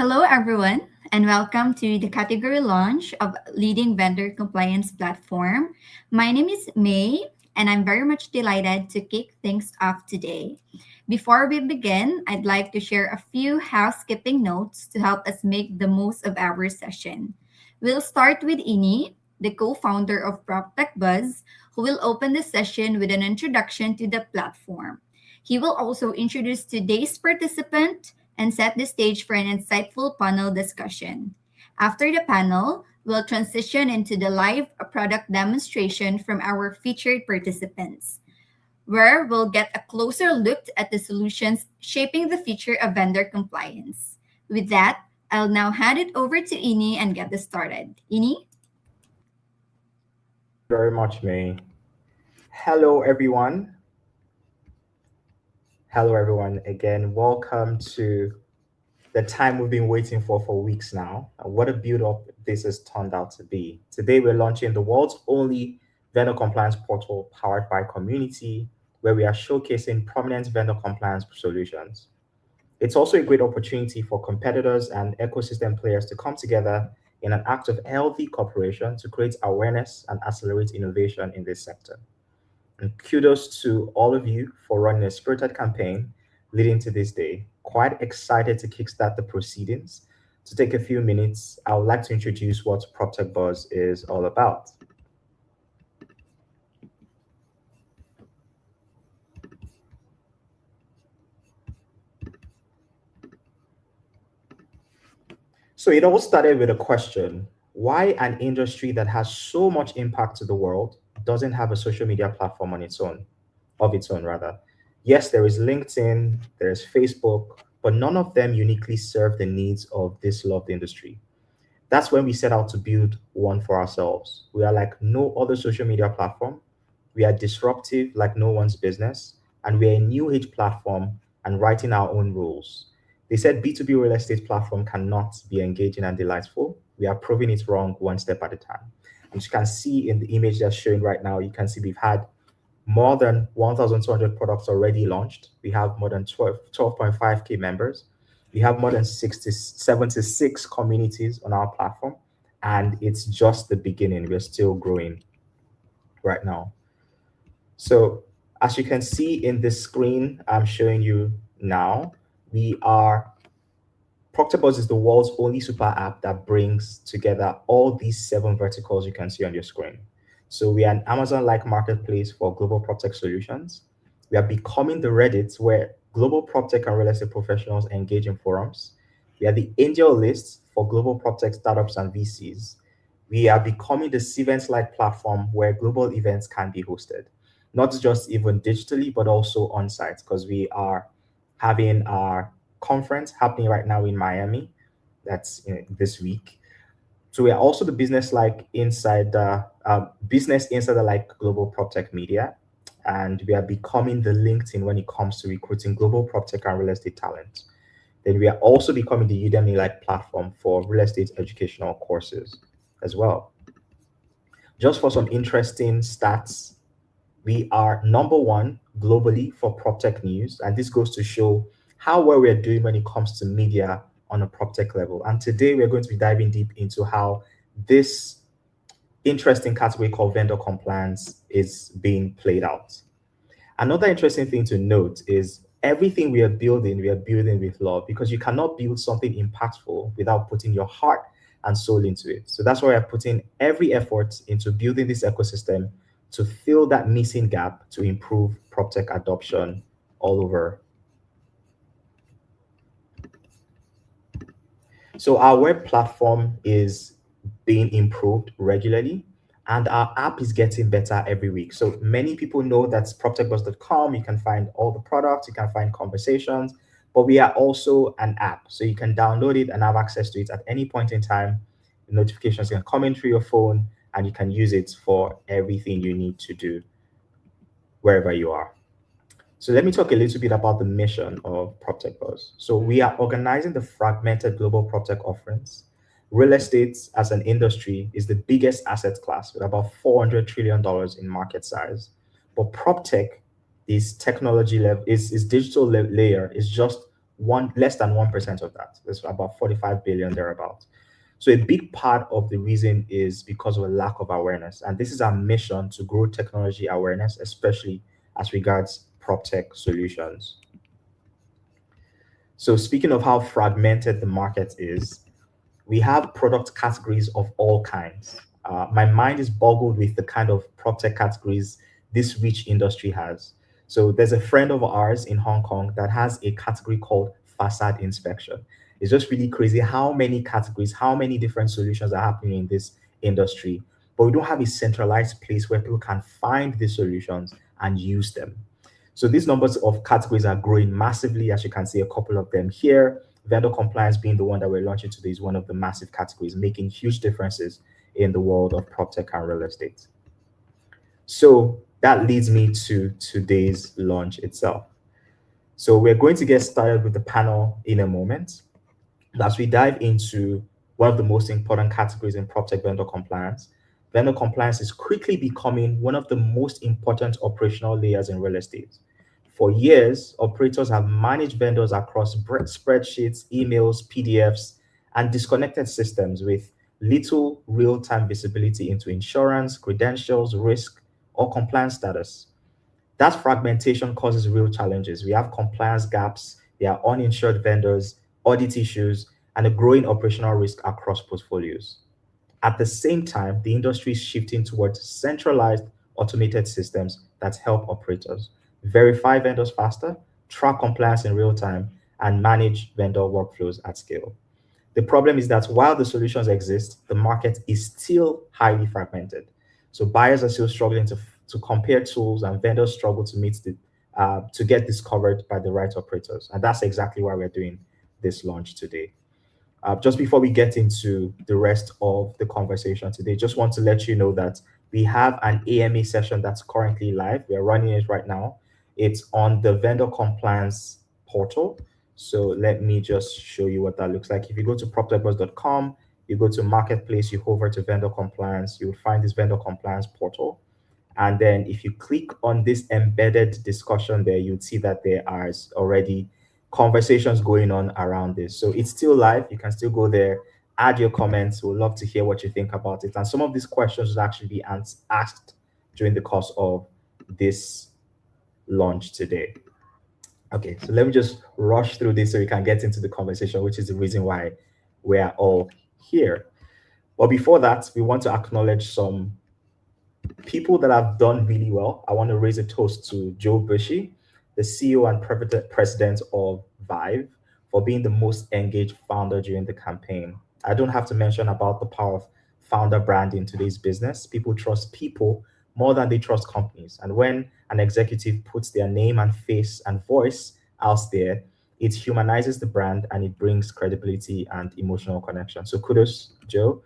Hello, everyone, and welcome to the category launch of Leading Vendor Compliance Platform. My name is May, and I'm very much delighted to kick things off today. Before we begin, I'd like to share a few housekeeping notes to help us make the most of our session. We'll start with Ini, the co founder of PropTech Buzz, who will open the session with an introduction to the platform. He will also introduce today's participant and set the stage for an insightful panel discussion. After the panel, we'll transition into the live product demonstration from our featured participants, where we'll get a closer look at the solutions shaping the future of vendor compliance. With that, I'll now hand it over to Ini and get this started. Ini? Very much, May. Hello, everyone. Hello, everyone. Again, welcome to the time we've been waiting for weeks now. And what a build up this has turned out to be. Today, we're launching the world's only vendor compliance portal powered by Community, where we are showcasing prominent vendor compliance solutions. It's also a great opportunity for competitors and ecosystem players to come together in an act of healthy cooperation to create awareness and accelerate innovation in this sector. And kudos to all of you for running a spirited campaign leading to this day. Quite excited to kickstart the proceedings. To take a few minutes, I would like to introduce what PropTech Buzz is all about. So it all started with a question: why an industry that has so much impact to the world doesn't have a social media platform on its own, of its own rather. Yes, there is LinkedIn, there's Facebook, but none of them uniquely serve the needs of this loved industry. That's when we set out to build one for ourselves. We are like no other social media platform. We are disruptive like no one's business, and we're a new age platform and writing our own rules. They said B2B real estate platform cannot be engaging and delightful. We are proving it wrong one step at a time. As you can see in the image that's showing right now, you can see we've had more than 1,200 products already launched. We have more than 12.5K members. We have more than 76 communities on our platform, and it's just the beginning. We're still growing right now. So as you can see in this screen I'm showing you now, we are Proctobus is the world's only super app that brings together all these 7 verticals you can see on your screen. So we are an Amazon-like marketplace for global PropTech solutions. We are becoming the Reddit where global PropTech and real estate professionals engage in forums. We are the angel list for global PropTech startups and VCs. We are becoming the Cvents-like platform where global events can be hosted, not just even digitally, but also on site, because we are having our conference happening right now in Miami. That's this week. So we are also the business insider like global PropTech media, and we are becoming the LinkedIn when it comes to recruiting global PropTech and real estate talent. Then we are also becoming the Udemy like platform for real estate educational courses as well. Just for some interesting stats, we are number 1 globally for PropTech news, and this goes to show how well we're doing when it comes to media on a PropTech level. And today we're going to be diving deep into how this interesting category called vendor compliance is being played out. Another interesting thing to note is everything we are building with love, because you cannot build something impactful without putting your heart and soul into it. So that's why we're putting every effort into building this ecosystem to fill that missing gap to improve PropTech adoption all over. So our web platform is being improved regularly, and our app is getting better every week. So many people know that's proptechbuzz.com. You can find all the products, you can find conversations, but we are also an app. So you can download it and have access to it at any point in time. The notifications can come in through your phone, and you can use it for everything you need to do wherever you are. So let me talk a little bit about the mission of PropTech Buzz. So we are organizing the fragmented global PropTech offerings. Real estate as an industry is the biggest asset class with about $400 trillion in market size. But PropTech, this technology level, is digital layer is just one less than 1% of that. There's about 45 billion thereabouts. So a big part of the reason is because of a lack of awareness. And this is our mission to grow technology awareness, especially as regards prop tech solutions. So speaking of how fragmented the market is, we have product categories of all kinds. My mind is boggled with the kind of prop tech categories this rich industry has. So there's a friend of ours in Hong Kong that has a category called facade inspection. It's just really crazy how many categories, how many different solutions are happening in this industry. But we don't have a centralized place where people can find these solutions and use them. So these numbers of categories are growing massively, as you can see a couple of them here. Vendor compliance being the one that we're launching today is one of the massive categories, making huge differences in the world of prop tech and real estate. So that leads me to today's launch itself. So we're going to get started with the panel in a moment. As we dive into one of the most important categories in prop tech vendor compliance is quickly becoming one of the most important operational layers in real estate. For years, operators have managed vendors across spreadsheets, emails, PDFs, and disconnected systems with little real-time visibility into insurance, credentials, risk, or compliance status. That fragmentation causes real challenges. We have compliance gaps, there are uninsured vendors, audit issues, and a growing operational risk across portfolios. At the same time, the industry is shifting towards centralized automated systems that help operators verify vendors faster, track compliance in real time, and manage vendor workflows at scale. The problem is that while the solutions exist, the market is still highly fragmented. So buyers are still struggling to compare tools, and vendors struggle to get discovered by the right operators. And that's exactly why we're doing this launch today. Just before we get into the rest of the conversation today, just want to let you know that we have an AMA session that's currently live. We are running it right now. It's on the vendor compliance portal. So let me just show you what that looks like. If you go to proptechbuzz.com, you go to marketplace, you hover to vendor compliance, you will find this vendor compliance portal. And then if you click on this embedded discussion there, you'd see that there are already conversations going on around this. So it's still live. You can still go there, add your comments. We'd love to hear what you think about it. And some of these questions will actually be asked during the course of this launch today. Okay, so let me just rush through this so we can get into the conversation, which is the reason why we are all here. But before that, we want to acknowledge some people that have done really well. I want to raise a toast to Joe Bushy, the CEO and president of Vive, for being the most engaged founder during the campaign. I don't have to mention about the power of founder brand in today's business. People trust people more than they trust companies. And when an executive puts their name and face and voice out there, it humanizes the brand and it brings credibility and emotional connection. So kudos, Joe.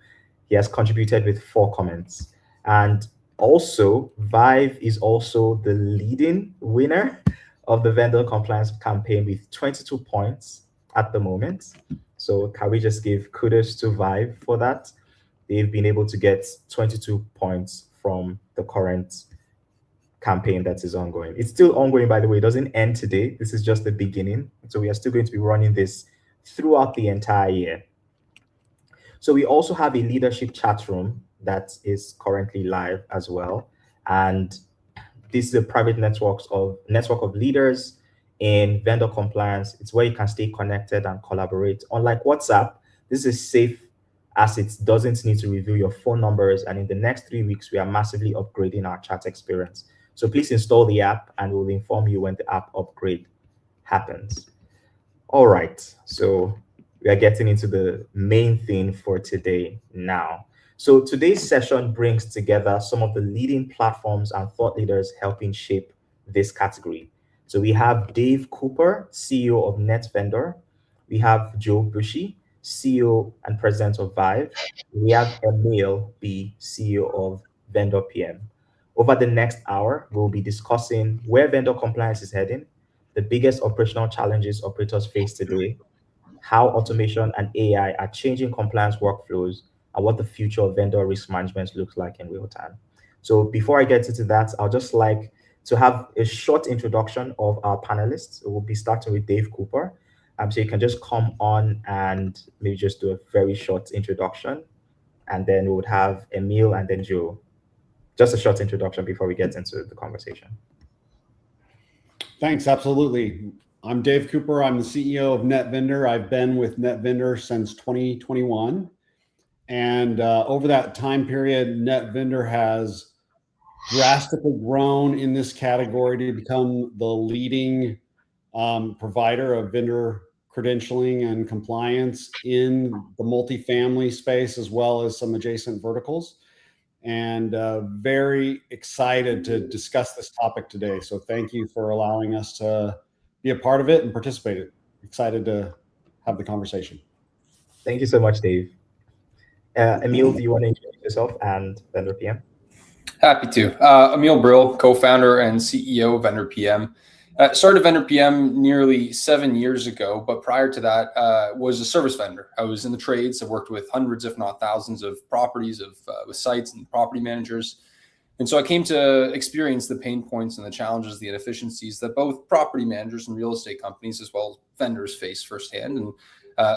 He has contributed with 4 comments. And also, Vive is also the leading winner of the vendor compliance campaign with 22 points at the moment. So can we just give kudos to Vive for that? They've been able to get 22 points from the current campaign that is ongoing. It's still ongoing, by the way. It doesn't end today. This is just the beginning. So we are still going to be running this throughout the entire year. So we also have a leadership chat room that is currently live as well. And this is a private network of leaders in vendor compliance. It's where you can stay connected and collaborate. Unlike WhatsApp, this is safe as it doesn't need to reveal your phone numbers. And in the next 3 weeks, we are massively upgrading our chat experience. So please install the app and we'll inform you when the app upgrade happens. All right, so we are getting into the main thing for today now. So today's session brings together some of the leading platforms and thought leaders helping shape this category. So we have Dave Cooper, CEO of NetVendor. We have Joe Bushy, CEO and president of Vive. We have Emil B, CEO of Vendor PM. Over the next hour, we'll be discussing where vendor compliance is heading, the biggest operational challenges operators face today, how automation and AI are changing compliance workflows, and what the future of vendor risk management looks like in real time. So before I get into that, I'll just like to have a short introduction of our panelists. We'll be starting with Dave Cooper. So you can just come on and maybe just do a very short introduction, and then we would have Emil and then Joe. Just a short introduction before we get into the conversation. Thanks. Absolutely. I'm Dave Cooper. I'm the CEO of NetVendor. I've been with NetVendor since 2021. And over that time period, NetVendor has drastically grown in this category to become the leading provider of vendor credentialing and compliance in the multifamily space, as well as some adjacent verticals. And very excited to discuss this topic today. So thank you for allowing us to be a part of it and participate. Excited to have the conversation. Thank you so much, Dave. Emil, do you want to introduce yourself and Vendor PM? Happy to. Emil Brill, co-founder and CEO of Vendor PM. Started Vendor PM nearly 7 years ago, but prior to that, was a service vendor. I was in the trades. I worked with hundreds, if not thousands, of properties with sites and property managers. And so I came to experience the pain points and the challenges, the inefficiencies that both property managers and real estate companies, as well as vendors, face firsthand. And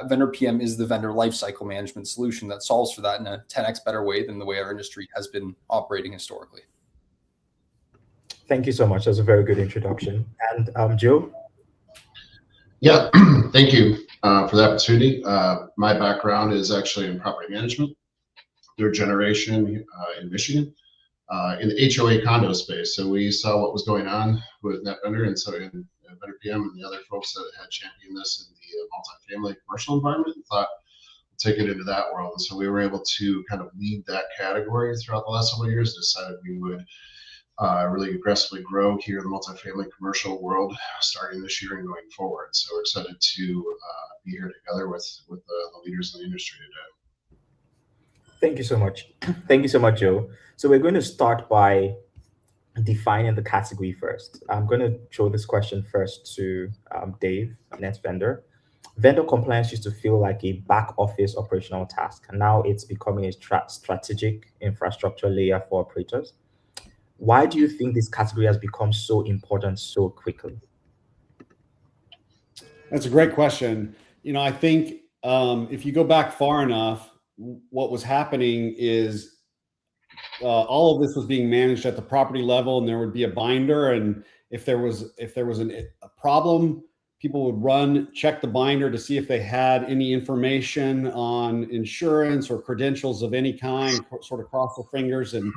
Vendor PM is the vendor lifecycle management solution that solves for that in a 10x better way than the way our industry has been operating historically. Thank you so much. That's a very good introduction. And Joe? Yeah, thank you for the opportunity. My background is actually in property management, third generation in Michigan, in the HOA condo space. So we saw what was going on with NetVendor, and so in Vendor PM and the other folks that had championed this in the multifamily commercial environment, and thought, take it into that world. And so we were able to kind of lead that category throughout the last several years, decided we would really aggressively grow here in the multifamily commercial world starting this year and going forward. So we're excited to be here together with the leaders in the industry today. Thank you so much. Thank you so much, Joe. So we're going to start by defining the category first. I'm going to throw this question first to Dave, NetVendor. Vendor compliance used to feel like a back office operational task, and now it's becoming a strategic infrastructure layer for operators. Why do you think this category has become so important so quickly? That's a great question. I think if you go back far enough, what was happening is all of this was being managed at the property level, and there would be a binder. And if there was a problem, people would check the binder to see if they had any information on insurance or credentials of any kind, sort of cross their fingers and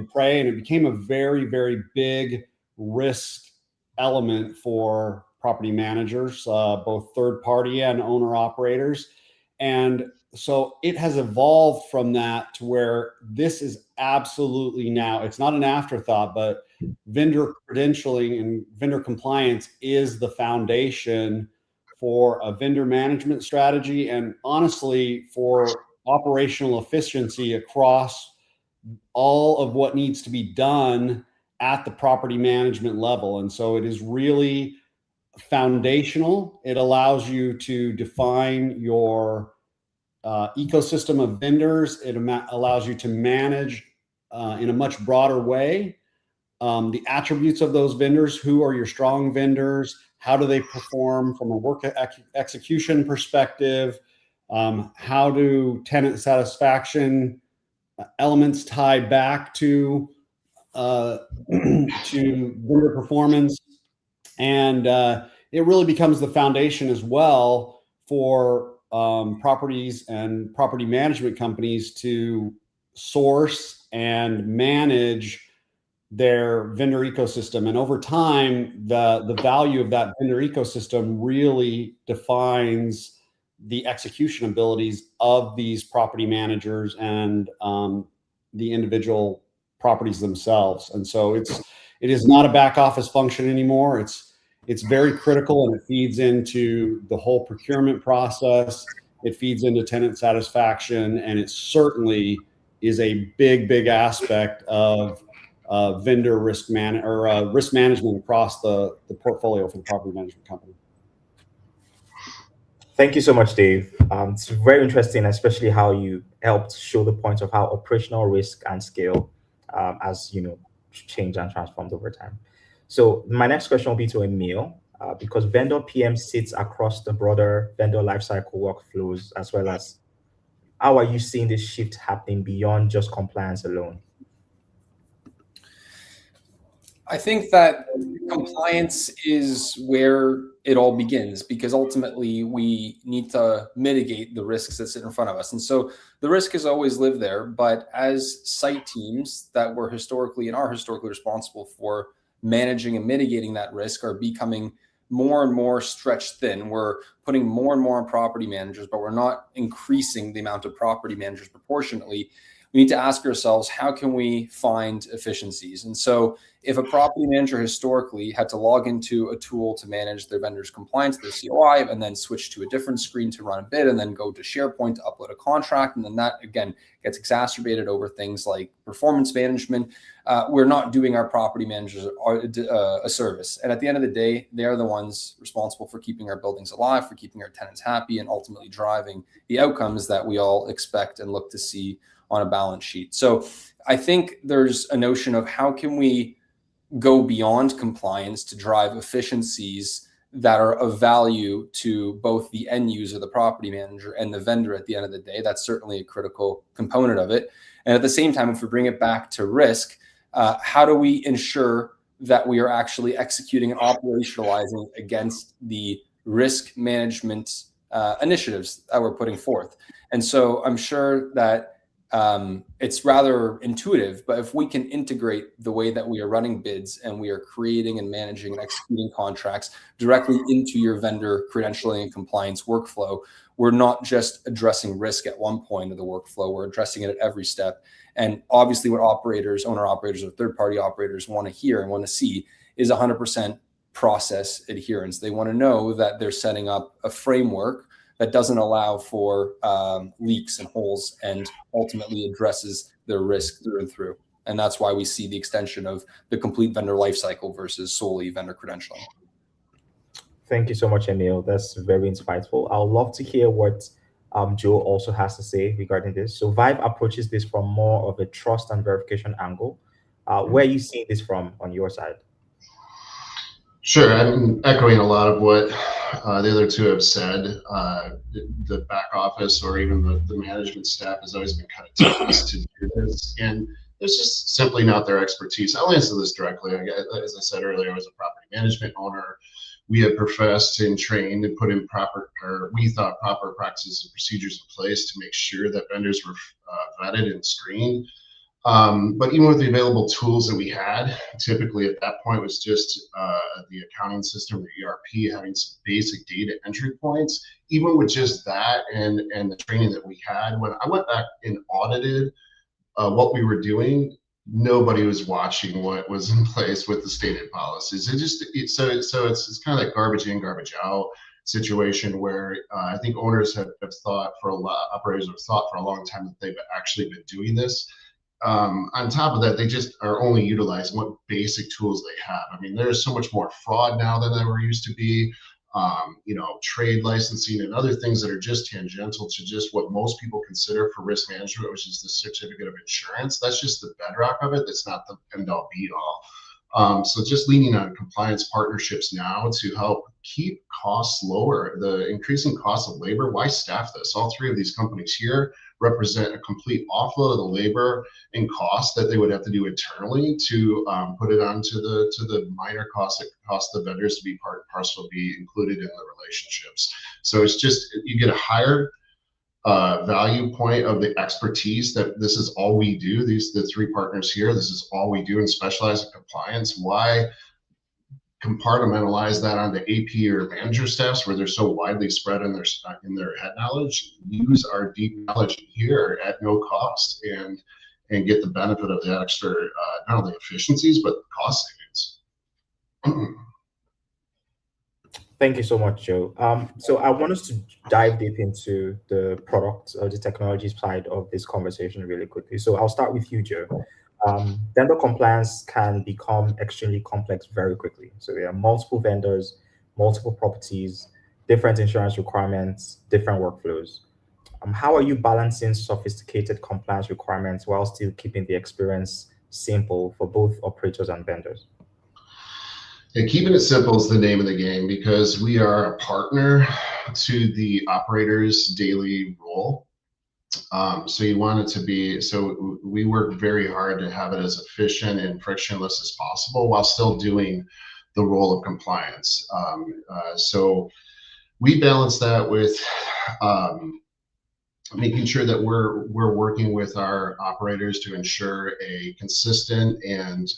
pray. And it became a very, very big risk element for property managers, both third party and owner operators. And so it has evolved from that to where this is absolutely now, it's not an afterthought, but vendor credentialing and vendor compliance is the foundation for a vendor management strategy, and honestly for operational efficiency across all of what needs to be done at the property management level. And so it is really foundational. It allows you to define your ecosystem of vendors. It allows you to manage in a much broader way the attributes of those vendors. Who are your strong vendors? How do they perform from a work execution perspective? How do tenant satisfaction elements tie back to vendor performance? And it really becomes the foundation as well for properties and property management companies to source and manage their vendor ecosystem. And over time, the value of that vendor ecosystem really defines the execution abilities of these property managers and the individual properties themselves. And so it is not a back office function anymore. It's very critical, and it feeds into the whole procurement process. It feeds into tenant satisfaction, and it certainly is a big, big aspect of vendor risk management across the portfolio for the property management company. Thank you so much, Dave. It's very interesting, especially how you helped show the points of how operational risk and scale has changed and transformed over time. So my next question will be to Emil. because vendor PM sits across the broader vendor lifecycle workflows, as well as how are you seeing this shift happening beyond just compliance alone? I think that compliance is where it all begins, because ultimately we need to mitigate the risks that sit in front of us. And so the risk has always lived there, but as site teams that were historically and are historically responsible for managing and mitigating that risk are becoming more and more stretched thin. We're putting more and more on property managers, but we're not increasing the amount of property managers proportionately. We need to ask ourselves, how can we find efficiencies? And so if a property manager historically had to log into a tool to manage their vendor's compliance, their COI, and then switch to a different screen to run a bid, and then go to SharePoint to upload a contract, and then that again gets exacerbated over things like performance management, we're not doing our property managers a service. And at the end of the day, they are the ones responsible for keeping our buildings alive, for keeping our tenants happy, and ultimately driving the outcomes that we all expect and look to see on a balance sheet. So I think there's a notion of how can we go beyond compliance to drive efficiencies that are of value to both the end user, the property manager, and the vendor at the end of the day. That's certainly a critical component of it. And at the same time, if we bring it back to risk, how do we ensure that we are actually executing and operationalizing against the risk management initiatives that we're putting forth? And so I'm sure that it's rather intuitive, but if we can integrate the way that we are running bids and we are creating and managing and executing contracts directly into your vendor credentialing and compliance workflow, we're not just addressing risk at one point of the workflow, we're addressing it at every step. And obviously what operators, owner operators or third-party operators want to hear and want to see is 100% process adherence. They want to know that they're setting up a framework that doesn't allow for leaks and holes, and ultimately addresses their risk through and through. And that's why we see the extension of the complete vendor lifecycle versus solely vendor credentialing. Thank you so much, Emil. That's very insightful. I'd love to hear what Joe also has to say regarding this. So Vive approaches this from more of a trust and verification angle. Where are you seeing this from on your side? Sure, I'm echoing a lot of what the other two have said. The back office or even the management staff has always been kind of teased to do this, and it's just simply not their expertise. I'll answer this directly. As I said earlier, I was a property management owner. We had professed and trained and put in we thought proper practices and procedures in place to make sure that vendors were vetted and screened. But even with the available tools that we had, typically at that point was just the accounting system, the ERP, having some basic data entry points. Even with just that and the training that we had, when I went back and audited what we were doing, nobody was watching what was in place with the stated policies. So it's kind of like garbage in, garbage out situation where I think owners have thought for a lot, operators have thought for a long time that they've actually been doing this. On top of that, they just are only utilizing what basic tools they have. I mean, there's so much more fraud now than there used to be. Trade licensing and other things that are just tangential to just what most people consider for risk management, which is the certificate of insurance. That's just the bedrock of it. That's not the end all be all. So just leaning on compliance partnerships now to help keep costs lower, the increasing cost of labor. Why staff this? All three of these companies here represent a complete offload of the labor and cost that they would have to do internally to put it onto the minor costs that cost the vendors to be part and parcel, be included in the relationships. So it's just, you get a higher value point of the expertise that this is all we do. The three partners here, this is all we do and specialize in compliance. Why compartmentalize that onto AP or manager staffs where they're so widely spread in their head knowledge? Use our deep knowledge here at no cost and get the benefit of that extra not only efficiencies but cost savings. Thank you so much, Joe. So I want us to dive deep into the product or the technology side of this conversation really quickly. So I'll start with you, Joe. Vendor compliance can become extremely complex very quickly. So there are multiple vendors, multiple properties, different insurance requirements, different workflows. How are you balancing sophisticated compliance requirements while still keeping the experience simple for both operators and vendors? And keeping it simple is the name of the game, because we are a partner to the operator's daily role. So you want it to be, so we work very hard to have it as efficient and frictionless as possible while still doing the role of compliance. So we balance that with making sure that we're working with our operators to ensure a consistent and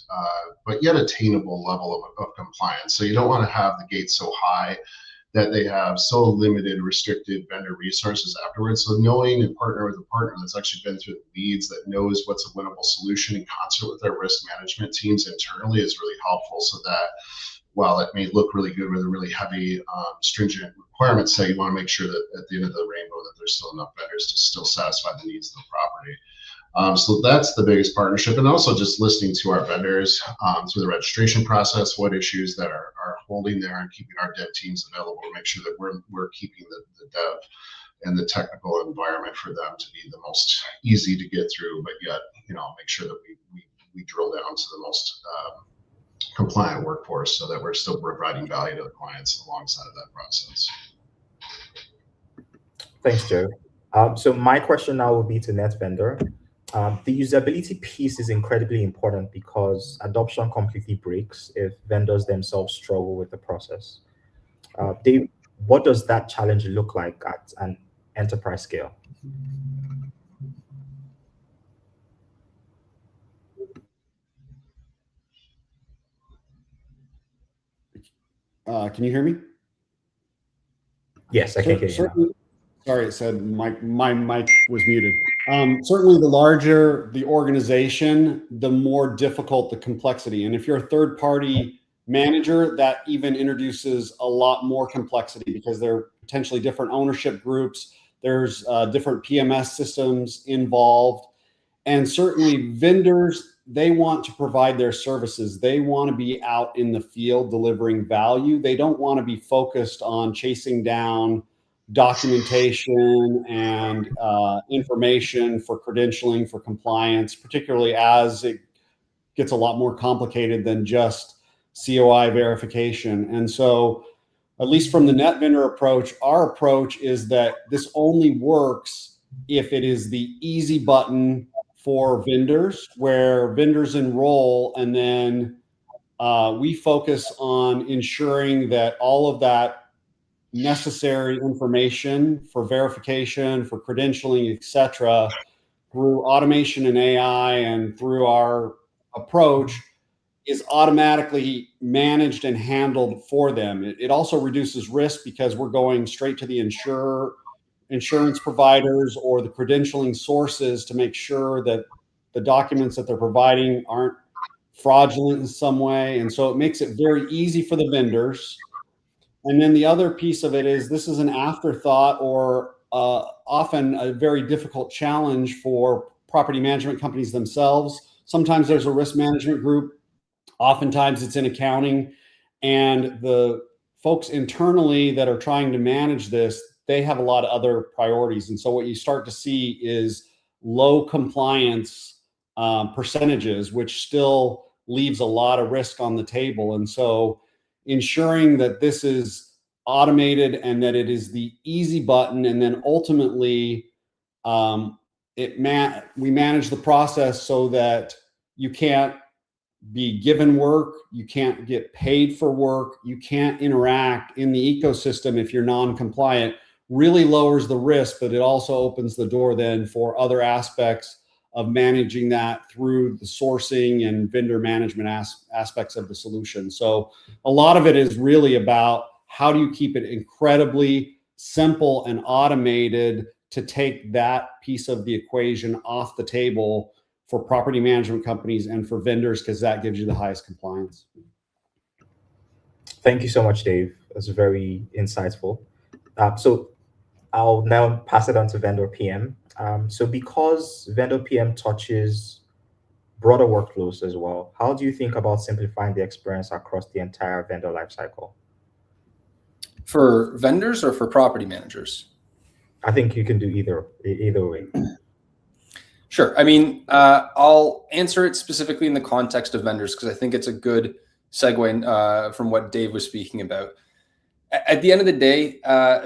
but yet attainable level of compliance. So you don't want to have the gate so high that they have so limited, restricted vendor resources afterwards. So knowing and partner with a partner that's actually been through the weeds, that knows what's a winnable solution in concert with their risk management teams internally, is really helpful, so that while it may look really good with a really heavy, stringent requirement set, you want to make sure that at the end of the rainbow that there's still enough vendors to still satisfy the needs of the property. So that's the biggest partnership, and also just listening to our vendors through the registration process, what issues that are holding there, and keeping our dev teams available to make sure that we're keeping the dev and the technical environment for them to be the most easy to get through, but yet, make sure that we drill down to the most compliant workforce, so that we're still providing value to the clients alongside of that process. Thanks, Joe. So my question now will be to NetVendor. The usability piece is incredibly important because adoption completely breaks if vendors themselves struggle with the process. Dave, what does that challenge look like at an enterprise scale? Can you hear me? Yes, I can hear you now. Sorry, it said my mic was muted. Certainly, the larger the organization, the more difficult the complexity. And if you're a third-party manager, that even introduces a lot more complexity, because there are potentially different ownership groups. There's different PMS systems involved. And certainly vendors, they want to provide their services. They want to be out in the field delivering value. They don't want to be focused on chasing down documentation and information for credentialing, for compliance, particularly as it gets a lot more complicated than just COI verification. And so, at least from the NetVendor approach, our approach is that this only works if it is the easy button for vendors, where vendors enroll, and then we focus on ensuring that all of that necessary information for verification, for credentialing, etc., through automation and AI and through our approach, is automatically managed and handled for them. It also reduces risk, because we're going straight to the insurance providers or the credentialing sources to make sure that the documents that they're providing aren't fraudulent in some way. And so it makes it very easy for the vendors. And then the other piece of it is, this is an afterthought, or often a very difficult challenge for property management companies themselves. Sometimes there's a risk management group. Oftentimes it's in accounting. And the folks internally that are trying to manage this, they have a lot of other priorities. And so what you start to see is low compliance percentages, which still leaves a lot of risk on the table. And so ensuring that this is automated and that it is the easy button, and then ultimately we manage the process so that you can't be given work, you can't get paid for work, you can't interact in the ecosystem if you're non-compliant, really lowers the risk, but it also opens the door then for other aspects of managing that through the sourcing and vendor management aspects of the solution. So a lot of it is really about, how do you keep it incredibly simple and automated to take that piece of the equation off the table for property management companies and for vendors, because that gives you the highest compliance. Thank you so much, Dave. That's very insightful. So I'll now pass it on to Vendor PM. So because Vendor PM touches broader workflows as well, how do you think about simplifying the experience across the entire vendor lifecycle? For vendors or for property managers? I think you can do either way. Sure. I mean, I'll answer it specifically in the context of vendors, because I think it's a good segue from what Dave was speaking about. At the end of the day,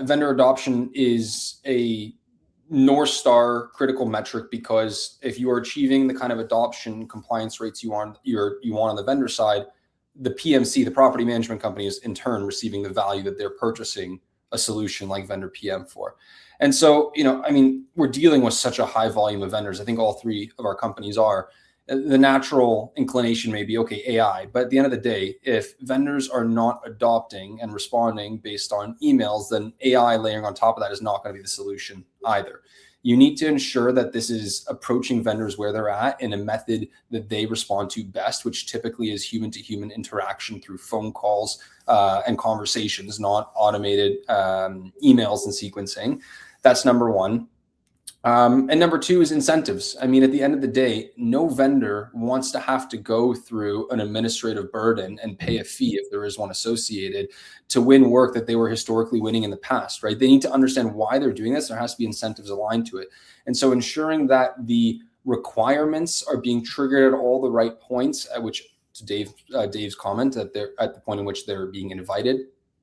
vendor adoption is a North Star critical metric, because if you are achieving the kind of adoption compliance rates you want on the vendor side, the PMC, the property management company, is in turn receiving the value that they're purchasing a solution like Vendor PM for. And so, we're dealing with such a high volume of vendors. I think all three of our companies are. The natural inclination may be, okay, AI, but at the end of the day, if vendors are not adopting and responding based on emails, then AI layering on top of that is not going to be the solution either. You need to ensure that this is approaching vendors where they're at in a method that they respond to best, which typically is human-to-human interaction through phone calls and conversations, not automated emails and sequencing. That's number one. And number two is incentives. At the end of the day, no vendor wants to have to go through an administrative burden and pay a fee, if there is one associated, to win work that they were historically winning in the past, right? They need to understand why they're doing this. There has to be incentives aligned to it. And so ensuring that the requirements are being triggered at all the right points, at which, to Dave's comment, that they're at the point in which they're being invited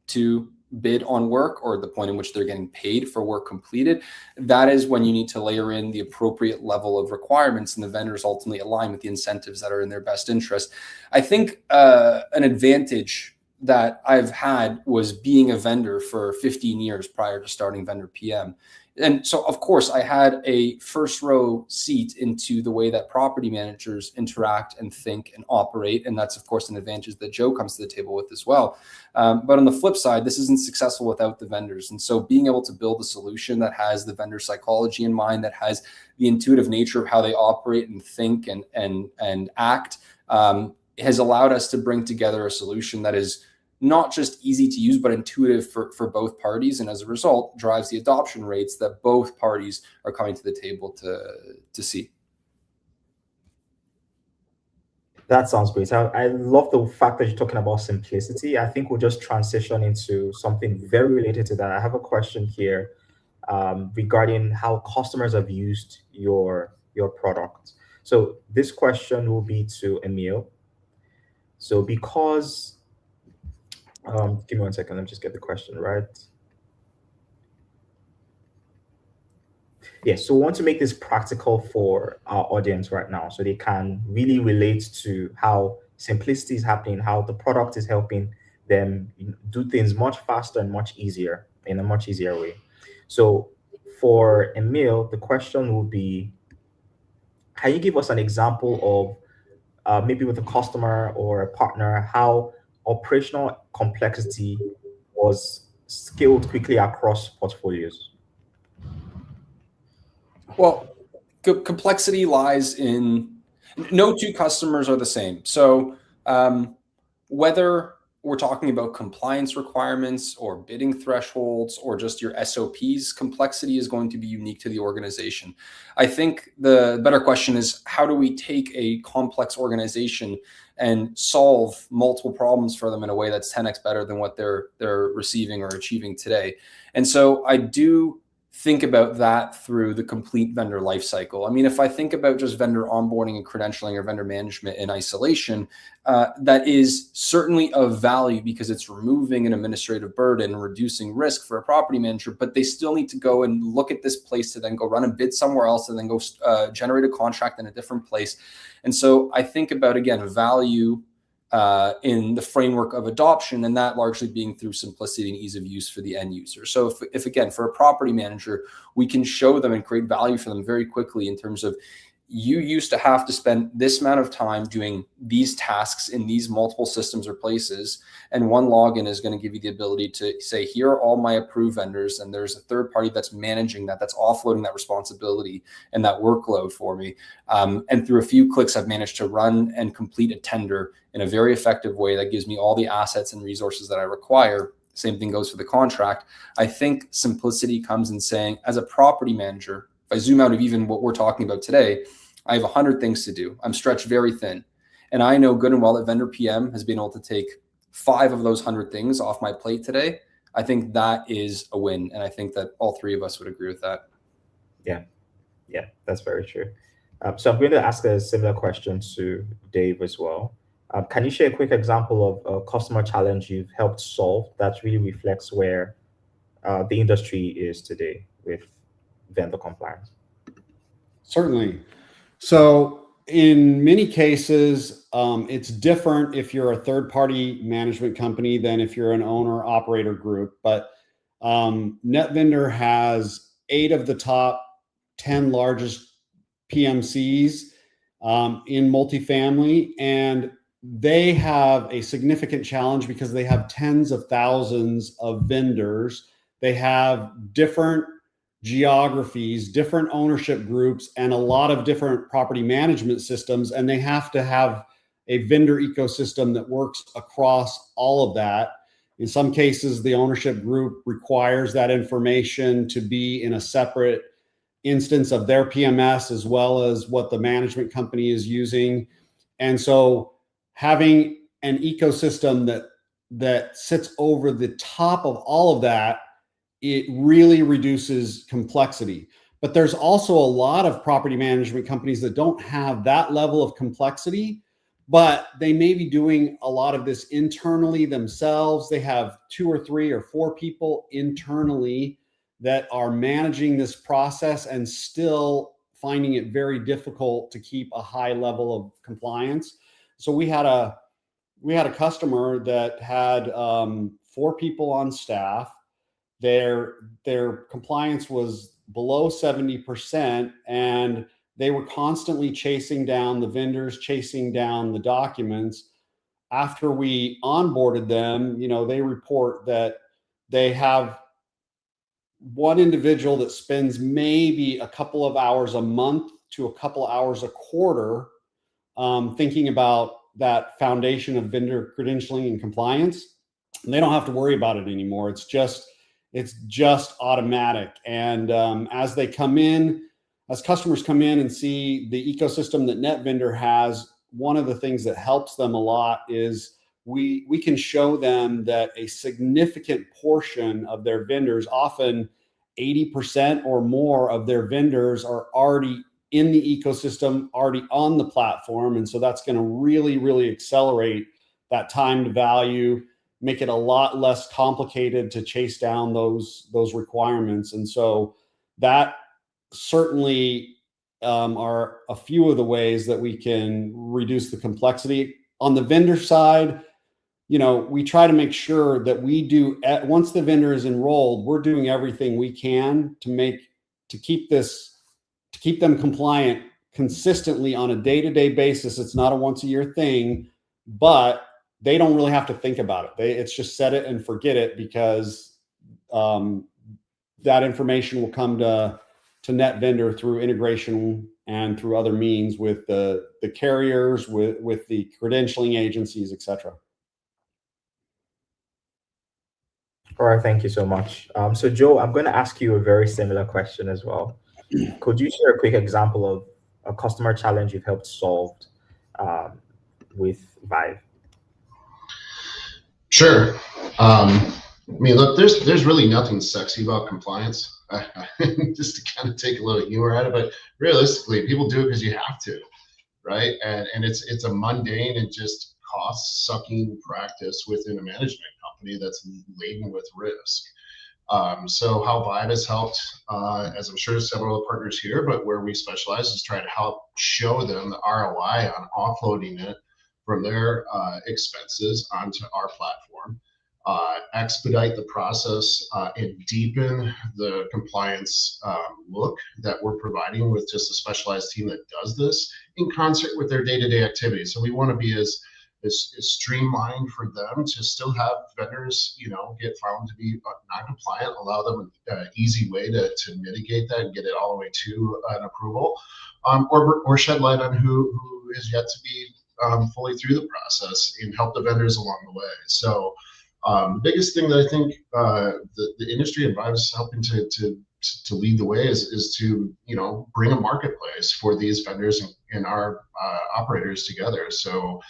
to bid on work, or the point in which they're getting paid for work completed, that is when you need to layer in the appropriate level of requirements, and the vendors ultimately align with the incentives that are in their best interest. I think an advantage that I've had was being a vendor for 15 years prior to starting Vendor PM. And so, of course, I had a first row seat into the way that property managers interact and think and operate. And that's, of course, an advantage that Joe comes to the table with as well. But on the flip side, this isn't successful without the vendors. And so being able to build a solution that has the vendor psychology in mind, that has the intuitive nature of how they operate and think and act, has allowed us to bring together a solution that is not just easy to use, but intuitive for both parties. And as a result, drives the adoption rates that both parties are coming to the table to see. That sounds great. I love the fact that you're talking about simplicity. I think we'll just transition into something very related to that. I have a question here regarding how customers have used your product. So this question will be to Emil. So because give me 1 second. Let me just get the question right. Yes, so we want to make this practical for our audience right now, so they can really relate to how simplicity is happening, how the product is helping them do things much faster and much easier, in a much easier way. So for Emil, the question will be, can you give us an example of maybe with a customer or a partner, how operational complexity was scaled quickly across portfolios? Well, complexity lies in, no two customers are the same. So whether we're talking about compliance requirements or bidding thresholds or just your SOPs, complexity is going to be unique to the organization. I think the better question is, how do we take a complex organization and solve multiple problems for them in a way that's 10x better than what they're receiving or achieving today? And so I do think about that through the complete vendor lifecycle. If I think about just vendor onboarding and credentialing or vendor management in isolation, that is certainly of value because it's removing an administrative burden and reducing risk for a property manager, but they still need to go and look at this place to then go run a bid somewhere else and then go generate a contract in a different place. And so I think about, again, value in the framework of adoption, and that largely being through simplicity and ease of use for the end user. So if again, for a property manager, we can show them and create value for them very quickly in terms of, you used to have to spend this amount of time doing these tasks in these multiple systems or places, and one login is going to give you the ability to say, here are all my approved vendors, and there's a third party that's managing that, that's offloading that responsibility and that workload for me. And through a few clicks, I've managed to run and complete a tender in a very effective way that gives me all the assets and resources that I require. Same thing goes for the contract. I think simplicity comes in saying, as a property manager, if I zoom out of even what we're talking about today, I have 100 things to do. I'm stretched very thin. And I know good and well that Vendor PM has been able to take 5 of those 100 things off my plate today. I think that is a win. And I think that all three of us would agree with that. Yeah, that's very true. So I'm going to ask a similar question to Dave as well. Can you share a quick example of a customer challenge you've helped solve that really reflects where the industry is today with vendor compliance? Certainly. So in many cases, it's different if you're a third-party management company than if you're an owner-operator group. But NetVendor has 8 of the top 10 largest PMCs in multifamily, and they have a significant challenge because they have tens of thousands of vendors. They have different geographies, different ownership groups, and a lot of different property management systems. And they have to have a vendor ecosystem that works across all of that. In some cases, the ownership group requires that information to be in a separate instance of their PMS as well as what the management company is using. And so having an ecosystem that sits over the top of all of that, it really reduces complexity. But there's also a lot of property management companies that don't have that level of complexity, but they may be doing a lot of this internally themselves. They have 2 or 3 or 4 people internally that are managing this process and still finding it very difficult to keep a high level of compliance. So we had a customer that had 4 people on staff. Their compliance was below 70%, and they were constantly chasing down the vendors, chasing down the documents. After we onboarded them, they report that they have one individual that spends maybe a couple of hours a month to a couple of hours a quarter thinking about that foundation of vendor credentialing and compliance. And they don't have to worry about it anymore. It's just automatic. And as customers come in and see the ecosystem that NetVendor has, one of the things that helps them a lot is we can show them that a significant portion of their vendors, often 80% or more of their vendors, are already in the ecosystem, already on the platform. And so that's going to really, really accelerate that time to value, make it a lot less complicated to chase down those requirements. And so that certainly are a few of the ways that we can reduce the complexity. On the vendor side, we try to make sure that once the vendor is enrolled, we're doing everything we can to keep them compliant consistently on a day-to-day basis. It's not a once-a-year thing, but they don't really have to think about it. It's just set it and forget it, because that information will come to NetVendor through integration and through other means with the carriers, with the credentialing agencies, et cetera. All right, thank you so much. So Joe, I'm going to ask you a very similar question as well. Could you share a quick example of a customer challenge you've helped solve with Vive? Sure. Look, there's really nothing sexy about compliance. Just to kind of take a little humor out of it, realistically, people do it because you have to, right? And it's a mundane and just cost-sucking practice within a management company that's laden with risk. So how Vive has helped, as I'm sure several of the partners here, but where we specialize is trying to help show them the ROI on offloading it from their expenses onto our platform, expedite the process, and deepen the compliance look that we're providing with just a specialized team that does this in concert with their day-to-day activities. So we want to be as streamlined for them to still have vendors, get found to be non-compliant, allow them an easy way to mitigate that and get it all the way to an approval, or shed light on who is yet to be fully through the process and help the vendors along the way. So the biggest thing that I think the industry and Vive is helping to lead the way is to bring a marketplace for these vendors and our operators together. So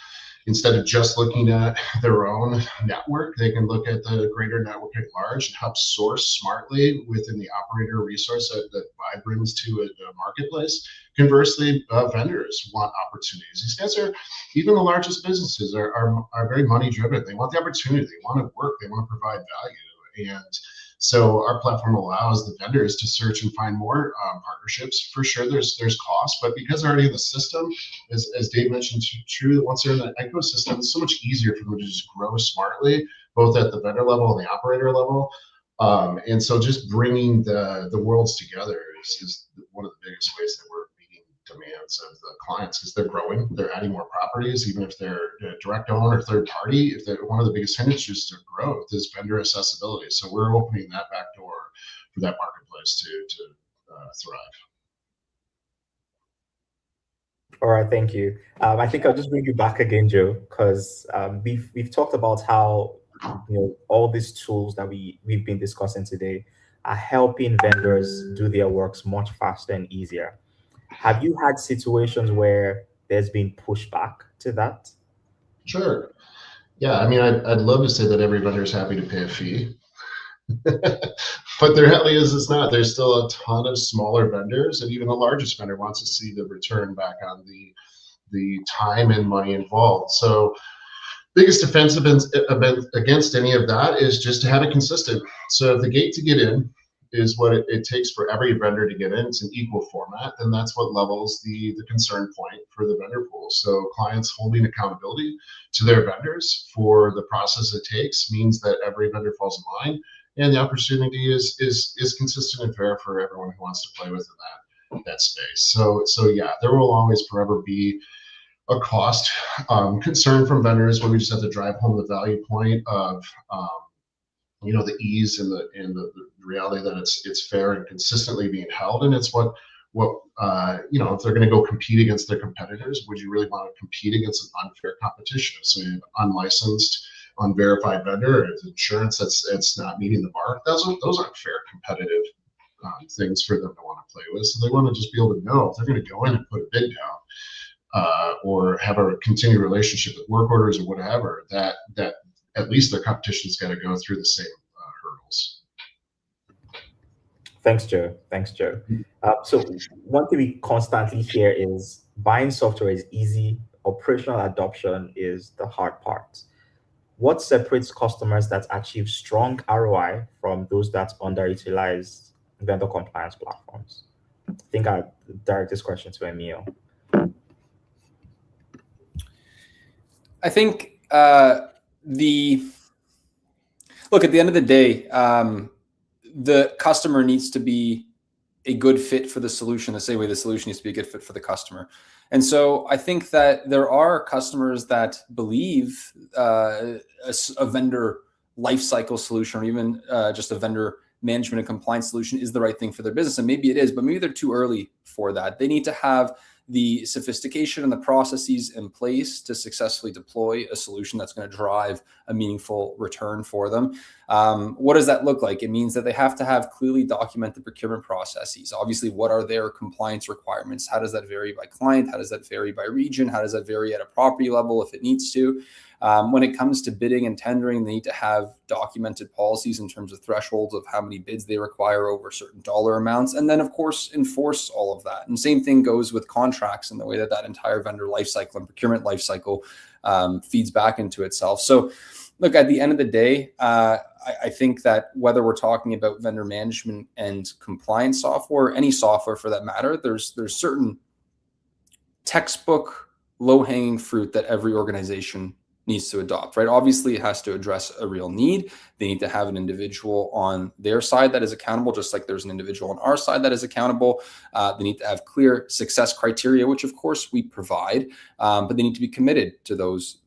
instead of just looking at their own network, they can look at the greater network at large and help source smartly within the operator resource that Vibe brings to a marketplace. Conversely, vendors want opportunities. These guys are, even the largest businesses are very money driven. They want the opportunity, they want to work, they want to provide value. And so our platform allows the vendors to search and find more partnerships. For sure, there's cost, but because they're already in the system, as Dave mentioned, true that once they're in the ecosystem, it's so much easier for them to just grow smartly, both at the vendor level and the operator level. And so just bringing the worlds together is one of the biggest ways that we're meeting demands of the clients, because they're growing, they're adding more properties, even if they're direct owner or third party. If they're one of the biggest hindrances to growth is vendor accessibility. So we're opening that back door for that marketplace to thrive. All right, thank you. I think I'll just bring you back again, Joe, because we've talked about how all these tools that we've been discussing today are helping vendors do their works much faster and easier. Have you had situations where there's been pushback to that? Sure. Yeah, I mean, I'd love to say that every vendor is happy to pay a fee, but the reality is it's not. There's still a ton of smaller vendors, and even the largest vendor wants to see the return back on the time and money involved. So biggest defense against any of that is just to have it consistent. So if the gate to get in is what it takes for every vendor to get in, it's an equal format, then that's what levels the concern point for the vendor pool. So clients holding accountability to their vendors for the process it takes means that every vendor falls in line, and the opportunity is consistent and fair for everyone who wants to play within that space. So yeah, there will always forever be a cost concern from vendors when we just have to drive home the value point of the ease and the reality that it's fair and consistently being held. And it's what if they're going to go compete against their competitors, would you really want to compete against an unfair competition? So you have an unlicensed, unverified vendor, or insurance that's not meeting the bar. Those aren't fair competitive things for them to want to play with. So they want to just be able to know if they're going to go in and put a bid down, or have a continued relationship with work orders or whatever, that at least their competition's got to go through the same hurdles. Thanks, Joe. So one thing we constantly hear is buying software is easy, operational adoption is the hard part. What separates customers that achieve strong ROI from those that underutilize vendor compliance platforms? I think I'll direct this question to Emil. I think look, at the end of the day, the customer needs to be a good fit for the solution, the same way the solution needs to be a good fit for the customer. And so I think that there are customers that believe a vendor lifecycle solution, or even just a vendor management and compliance solution is the right thing for their business. And maybe it is, but maybe they're too early for that. They need to have the sophistication and the processes in place to successfully deploy a solution that's going to drive a meaningful return for them. What does that look like? It means that they have to have clearly documented procurement processes. Obviously, what are their compliance requirements? How does that vary by client? How does that vary by region? How does that vary at a property level if it needs to? When it comes to bidding and tendering, they need to have documented policies in terms of thresholds of how many bids they require over certain dollar amounts, and then of course enforce all of that. And same thing goes with contracts and the way that entire vendor lifecycle and procurement lifecycle feeds back into itself. So look, at the end of the day, I think that whether we're talking about vendor management and compliance software, any software for that matter, there's certain textbook low-hanging fruit that every organization needs to adopt, right? Obviously, it has to address a real need. They need to have an individual on their side that is accountable, just like there's an individual on our side that is accountable. They need to have clear success criteria, which of course we provide, but they need to be committed to those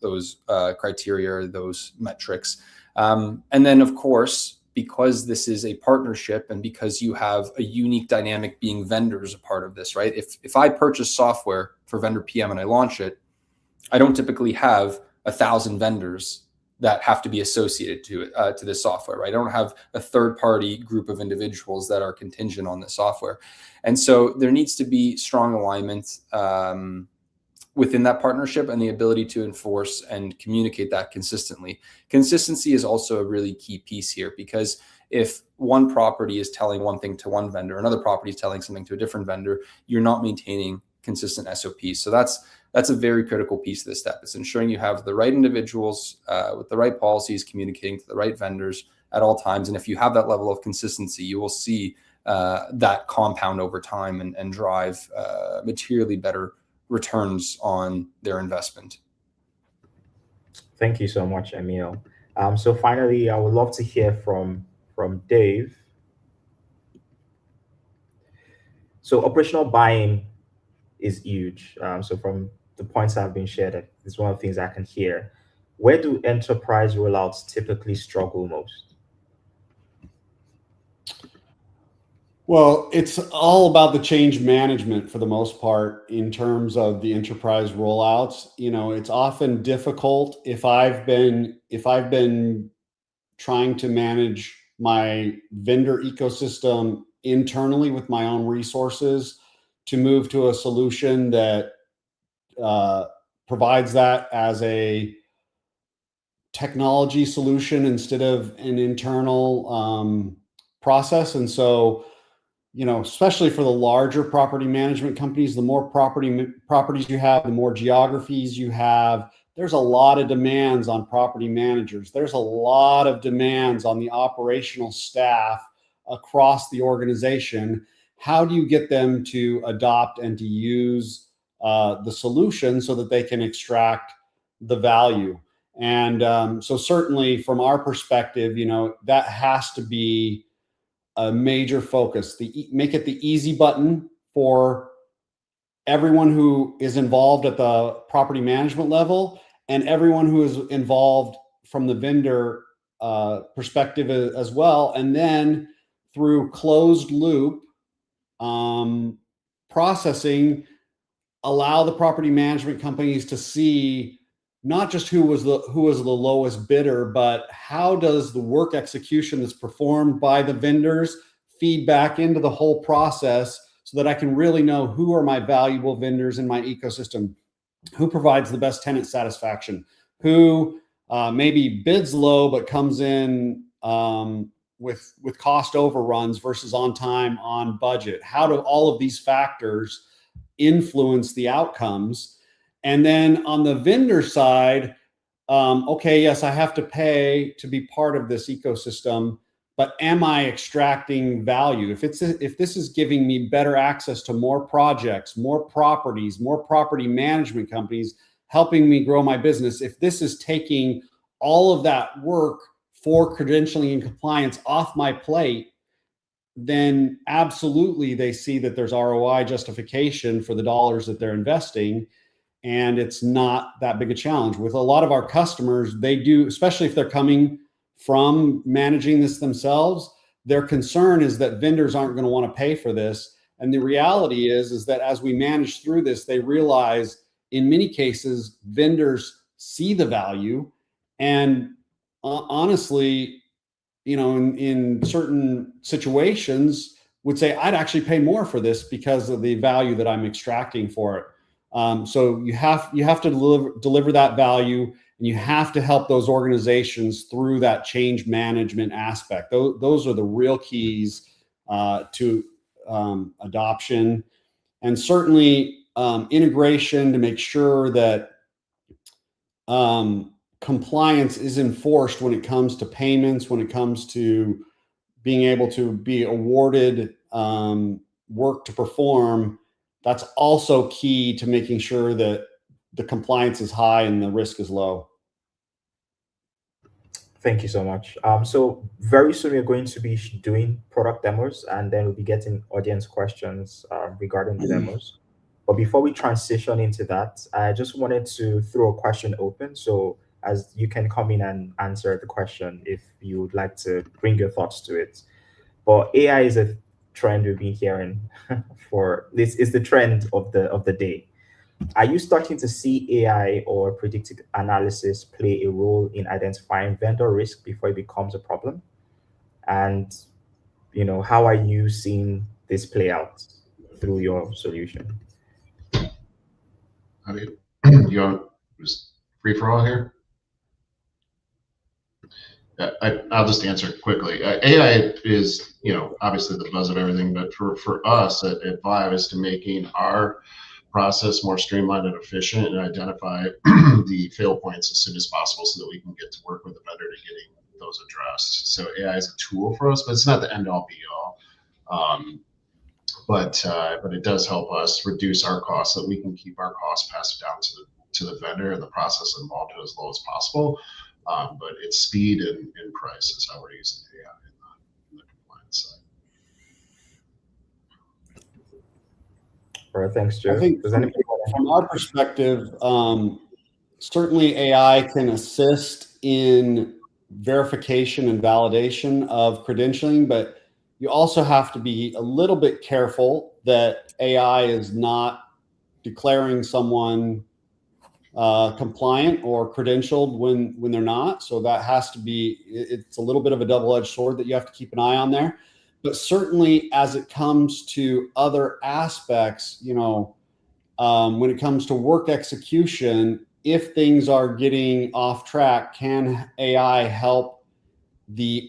criteria, those metrics. And then of course, because this is a partnership and because you have a unique dynamic being vendors a part of this, right? If I purchase software for Vendor PM and I launch it, I don't typically have 1,000 vendors that have to be associated to it, to this software, right? I don't have a third-party group of individuals that are contingent on this software. And so there needs to be strong alignment within that partnership and the ability to enforce and communicate that consistently. Consistency is also a really key piece here, because if one property is telling one thing to one vendor, another property is telling something to a different vendor, you're not maintaining consistent SOPs. So that's a very critical piece of this step. It's ensuring you have the right individuals with the right policies communicating to the right vendors at all times. And if you have that level of consistency, you will see that compound over time and drive materially better returns on their investment. Thank you so much, Emil. So finally, I would love to hear from Dave. So operational buying is huge. So from the points that have been shared, it's one of the things I can hear. Where do enterprise rollouts typically struggle most? Well, it's all about the change management for the most part in terms of the enterprise rollouts. It's often difficult if I've been trying to manage my vendor ecosystem internally with my own resources to move to a solution that provides that as a technology solution instead of an internal process. And so, especially for the larger property management companies, the more properties you have, the more geographies you have, there's a lot of demands on property managers. There's a lot of demands on the operational staff across the organization. How do you get them to adopt and to use the solution so that they can extract the value? And so certainly from our perspective, that has to be a major focus. Make it the easy button for everyone who is involved at the property management level and everyone who is involved from the vendor perspective as well. And then through closed loop processing, allow the property management companies to see not just who was the lowest bidder, but how does the work execution that's performed by the vendors feed back into the whole process, so that I can really know who are my valuable vendors in my ecosystem, who provides the best tenant satisfaction, who maybe bids low but comes in with cost overruns versus on time, on budget. How do all of these factors influence the outcomes? And then on the vendor side, okay, yes, I have to pay to be part of this ecosystem, but am I extracting value? If this is giving me better access to more projects, more properties, more property management companies, helping me grow my business, if this is taking all of that work for credentialing and compliance off my plate, then absolutely they see that there's ROI justification for the dollars that they're investing. And it's not that big a challenge. With a lot of our customers, they do, especially if they're coming from managing this themselves, their concern is that vendors aren't going to want to pay for this. And the reality is that as we manage through this, they realize in many cases, vendors see the value. And honestly, in certain situations would say, I'd actually pay more for this because of the value that I'm extracting for it. So you have to deliver that value, and you have to help those organizations through that change management aspect. Those are the real keys to adoption, and certainly integration to make sure that compliance is enforced when it comes to payments, when it comes to being able to be awarded work to perform. That's also key to making sure that the compliance is high and the risk is low. Thank you so much. So very soon we're going to be doing product demos, and then we'll be getting audience questions regarding the demos. But before we transition into that, I just wanted to throw a question open. So as you can come in and answer the question if you would like to bring your thoughts to it. But AI is a trend we've been hearing for this, is the trend of the day. Are you starting to see AI or predictive analysis play a role in identifying vendor risk before it becomes a problem? And how are you seeing this play out through your solution? How do you, you want just free for all here? I'll just answer it quickly. AI is, obviously the buzz of everything, but for us at Vive is to making our process more streamlined and efficient and identify the fail points as soon as possible so that we can get to work with the vendor to getting those addressed. So AI is a tool for us, but it's not the end all be all. But it does help us reduce our costs so that we can keep our costs passed down to the vendor and the process involved as low as possible. But it's speed and price is how we're using AI in the compliance side. All right, thanks, Joe. I think from our perspective, certainly AI can assist in verification and validation of credentialing, but you also have to be a little bit careful that AI is not declaring someone compliant or credentialed when they're not. So that has to be, it's a little bit of a double-edged sword that you have to keep an eye on there. But certainly as it comes to other aspects, when it comes to work execution, if things are getting off track, can AI help the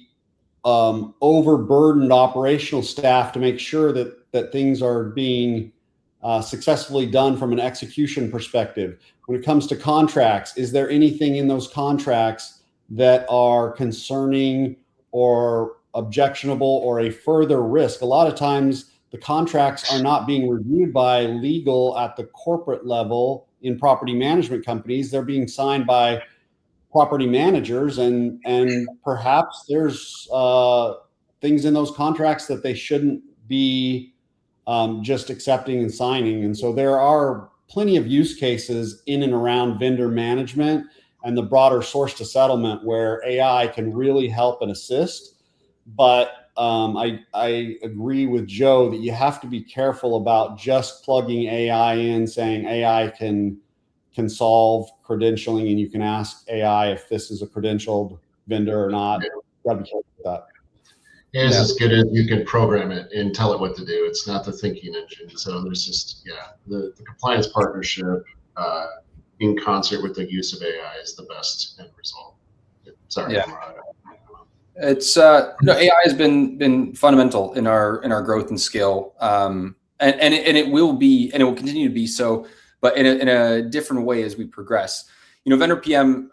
overburdened operational staff to make sure that things are being successfully done from an execution perspective? When it comes to contracts, is there anything in those contracts that are concerning or objectionable or a further risk? A lot of times the contracts are not being reviewed by legal at the corporate level in property management companies. They're being signed by property managers, and perhaps there's things in those contracts that they shouldn't be just accepting and signing. And so there are plenty of use cases in and around vendor management and the broader source to settlement where AI can really help and assist. But I agree with Joe that you have to be careful about just plugging AI in, saying AI can solve credentialing and you can ask AI if this is a credentialed vendor or not. Gotta be careful with that. It is as good as you can program it and tell it what to do. It's not the thinking engine. So there's just, the compliance partnership in concert with the use of AI is the best end result. Sorry. Yeah. It's AI has been fundamental in our growth and scale, and it will be, and it will continue to be so, but in a different way as we progress. Vendor PM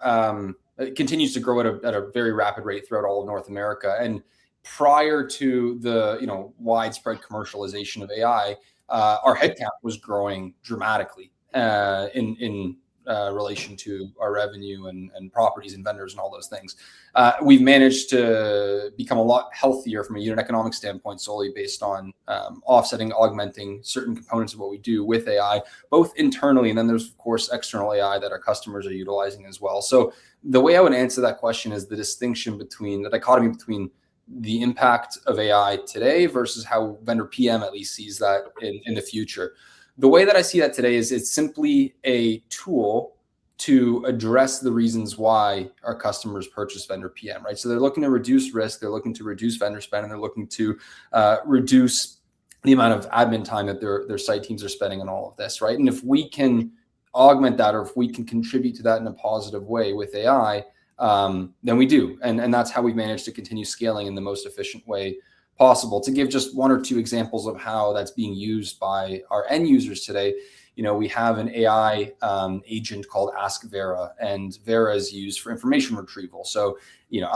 continues to grow at a very rapid rate throughout all of North America, and prior to the widespread commercialization of AI, our headcount was growing dramatically in relation to our revenue and properties and vendors and all those things. We've managed to become a lot healthier from a unit economic standpoint solely based on offsetting, augmenting certain components of what we do with AI, both internally, and then there's of course external AI that our customers are utilizing as well. So the way I would answer that question is the dichotomy between the impact of AI today versus how vendor PM at least sees that in the future. The way that I see that today is it's simply a tool to address the reasons why our customers purchase vendor PM, right? So they're looking to reduce risk, they're looking to reduce vendor spend, and they're looking to reduce the amount of admin time that their site teams are spending on all of this, right? And if we can augment that, or if we can contribute to that in a positive way with AI, then we do. And that's how we've managed to continue scaling in the most efficient way possible. To give just one or two examples of how that's being used by our end users today, we have an AI agent called Ask Vera, and Vera is used for information retrieval. So,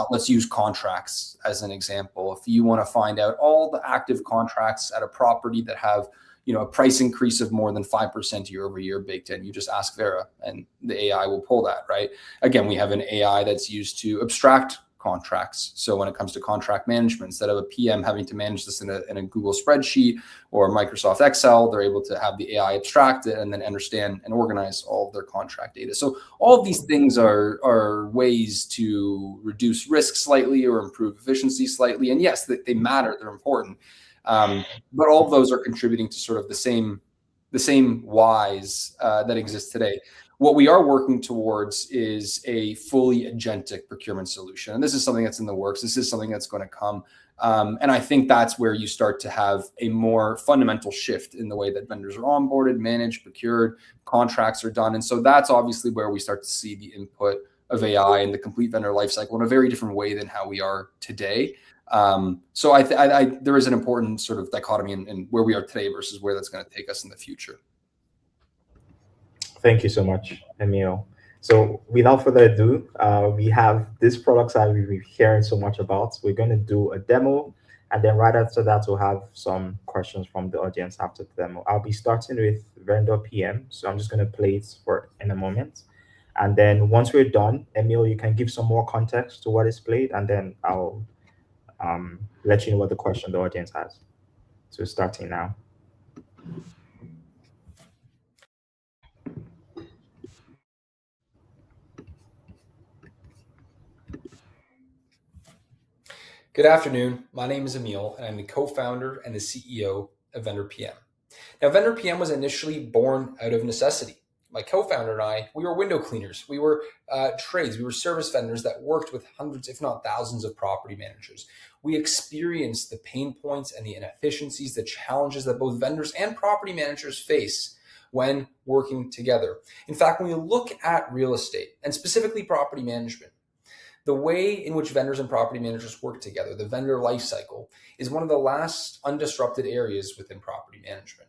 let's use contracts as an example. If you want to find out all the active contracts at a property that have, a price increase of more than 5% year over year baked in, you just ask Vera and the AI will pull that, right? Again, we have an AI that's used to abstract contracts. So when it comes to contract management, instead of a PM having to manage this in a Google spreadsheet or Microsoft Excel, they're able to have the AI abstract it and then understand and organize all of their contract data. So all of these things are ways to reduce risk slightly or improve efficiency slightly. And yes, they matter, they're important. But all of those are contributing to sort of the same whys that exist today. what we are working towards is a fully agentic procurement solution. And this is something that's in the works. This is something that's going to come. And I think that's where you start to have a more fundamental shift in the way that vendors are onboarded, managed, procured, contracts are done. And so that's obviously where we start to see the input of AI and the complete vendor lifecycle in a very different way than how we are today. So there is an important sort of dichotomy in where we are today versus where that's going to take us in the future. Thank you so much, Emil. So without further ado, we have these products that we've been hearing so much about. We're going to do a demo, and then right after that, we'll have some questions from the audience after the demo. I'll be starting with Vendor PM. So I'm just going to play it in a moment. And then once we're done, Emil, you can give some more context to what is played, and then I'll let you know what the question the audience has. So starting now. Good afternoon. My name is Emil, and I'm the co-founder and the CEO of Vendor PM. Now, Vendor PM was initially born out of necessity. My co-founder and I, we were window cleaners. We were trades. We were service vendors that worked with hundreds, if not thousands, of property managers. We experienced the pain points and the inefficiencies, the challenges that both vendors and property managers face when working together. In fact, when you look at real estate, and specifically property management, the way in which vendors and property managers work together, the vendor lifecycle, is one of the last undisrupted areas within property management.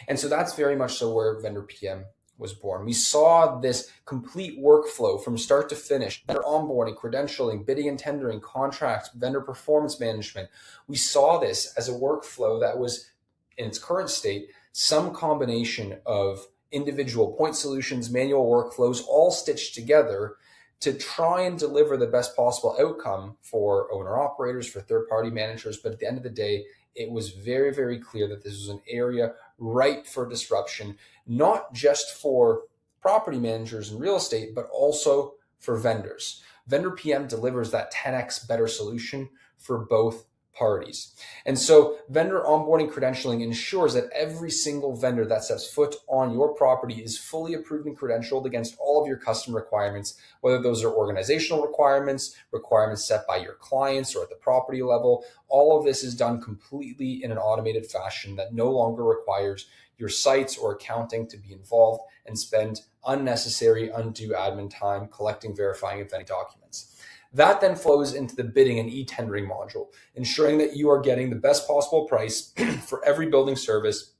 And so that's very much so where Vendor PM was born. We saw this complete workflow from start to finish, vendor onboarding, credentialing, bidding and tendering, contracts, vendor performance management. We saw this as a workflow that was, in its current state, some combination of individual point solutions, manual workflows, all stitched together to try and deliver the best possible outcome for owner operators, for third-party managers. But at the end of the day, it was very, very clear that this was an area ripe for disruption, not just for property managers and real estate, but also for vendors. Vendor PM delivers that 10x better solution for both parties. And so vendor onboarding credentialing ensures that every single vendor that steps foot on your property is fully approved and credentialed against all of your custom requirements, whether those are organizational requirements, requirements set by your clients or at the property level. All of this is done completely in an automated fashion that no longer requires your sites or accounting to be involved and spend unnecessary, undue admin time collecting, verifying, and vetting documents. That then flows into the bidding and e-tendering module, ensuring that you are getting the best possible price for every building service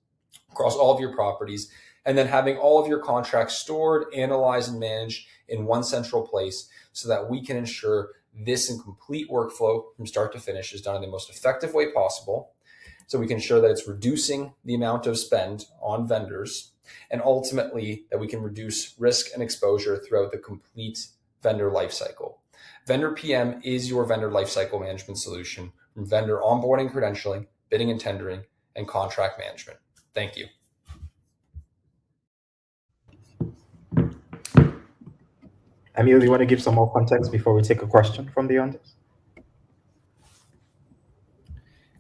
across all of your properties, and then having all of your contracts stored, analyzed, and managed in one central place so that we can ensure this in complete workflow from start to finish is done in the most effective way possible. So we can ensure that it's reducing the amount of spend on vendors, and ultimately that we can reduce risk and exposure throughout the complete vendor lifecycle. Vendor PM is your vendor lifecycle management solution from vendor onboarding, credentialing, bidding and tendering, and contract management. Thank you. Emil, you want to give some more context before we take a question from the audience?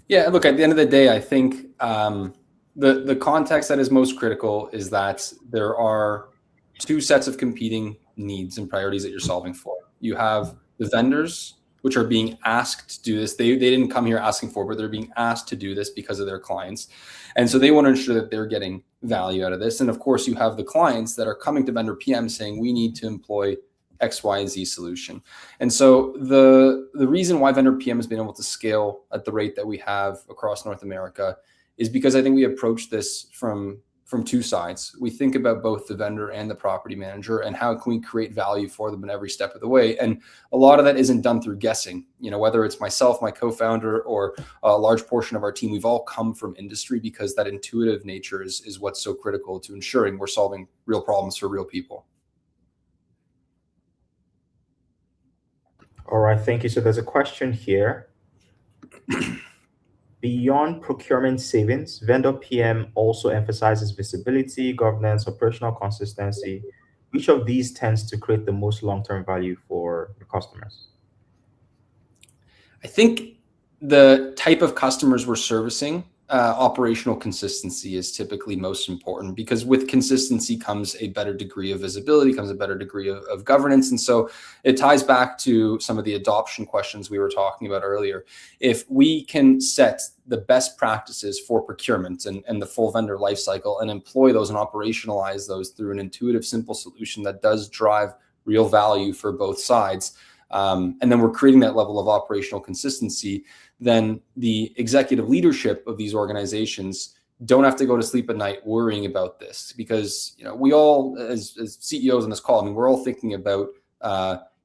Yeah, look, at the end of the day, I think the context that is most critical is that there are two sets of competing needs and priorities that you're solving for. You have the vendors, which are being asked to do this. They didn't come here asking for it, but they're being asked to do this because of their clients. And so they want to ensure that they're getting value out of this. And of course, you have the clients that are coming to Vendor PM saying, we need to employ X, Y, and Z solution. And so the reason why Vendor PM has been able to scale at the rate that we have across North America is because I think we approach this from two sides. We think about both the vendor and the property manager and how can we create value for them in every step of the way. And a lot of that isn't done through guessing, whether it's myself, my co-founder, or a large portion of our team. We've all come from industry because that intuitive nature is what's so critical to ensuring we're solving real problems for real people. All right, thank you. So there's a question here. Beyond procurement savings, Vendor PM also emphasizes visibility, governance, operational consistency. Which of these tends to create the most long-term value for the customers? I think the type of customers we're servicing operational consistency is typically most important, because with consistency comes a better degree of visibility, comes a better degree of governance. And so it ties back to some of the adoption questions we were talking about earlier. If we can set the best practices for procurement and the full vendor lifecycle and employ those and operationalize those through an intuitive, simple solution that does drive real value for both sides, and then we're creating that level of operational consistency, then the executive leadership of these organizations don't have to go to sleep at night worrying about this, because we all, as CEOs on this call, I mean, we're all thinking about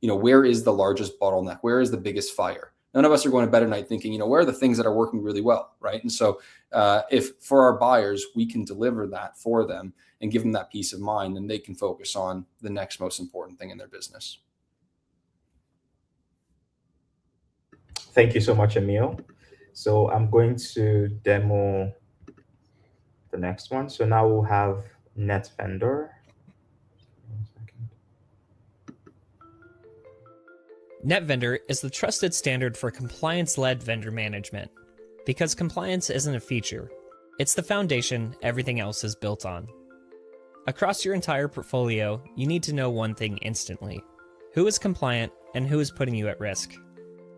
where is the largest bottleneck, where is the biggest fire. None of us are going to bed at night thinking, where are the things that are working really well, right? And so if for our buyers we can deliver that for them and give them that peace of mind, then they can focus on the next most important thing in their business. Thank you so much, Emil. So I'm going to demo the next one. So now we'll have NetVendor. NetVendor is the trusted standard for compliance-led vendor management. Because compliance isn't a feature, it's the foundation everything else is built on. Across your entire portfolio, you need to know one thing instantly: who is compliant and who is putting you at risk.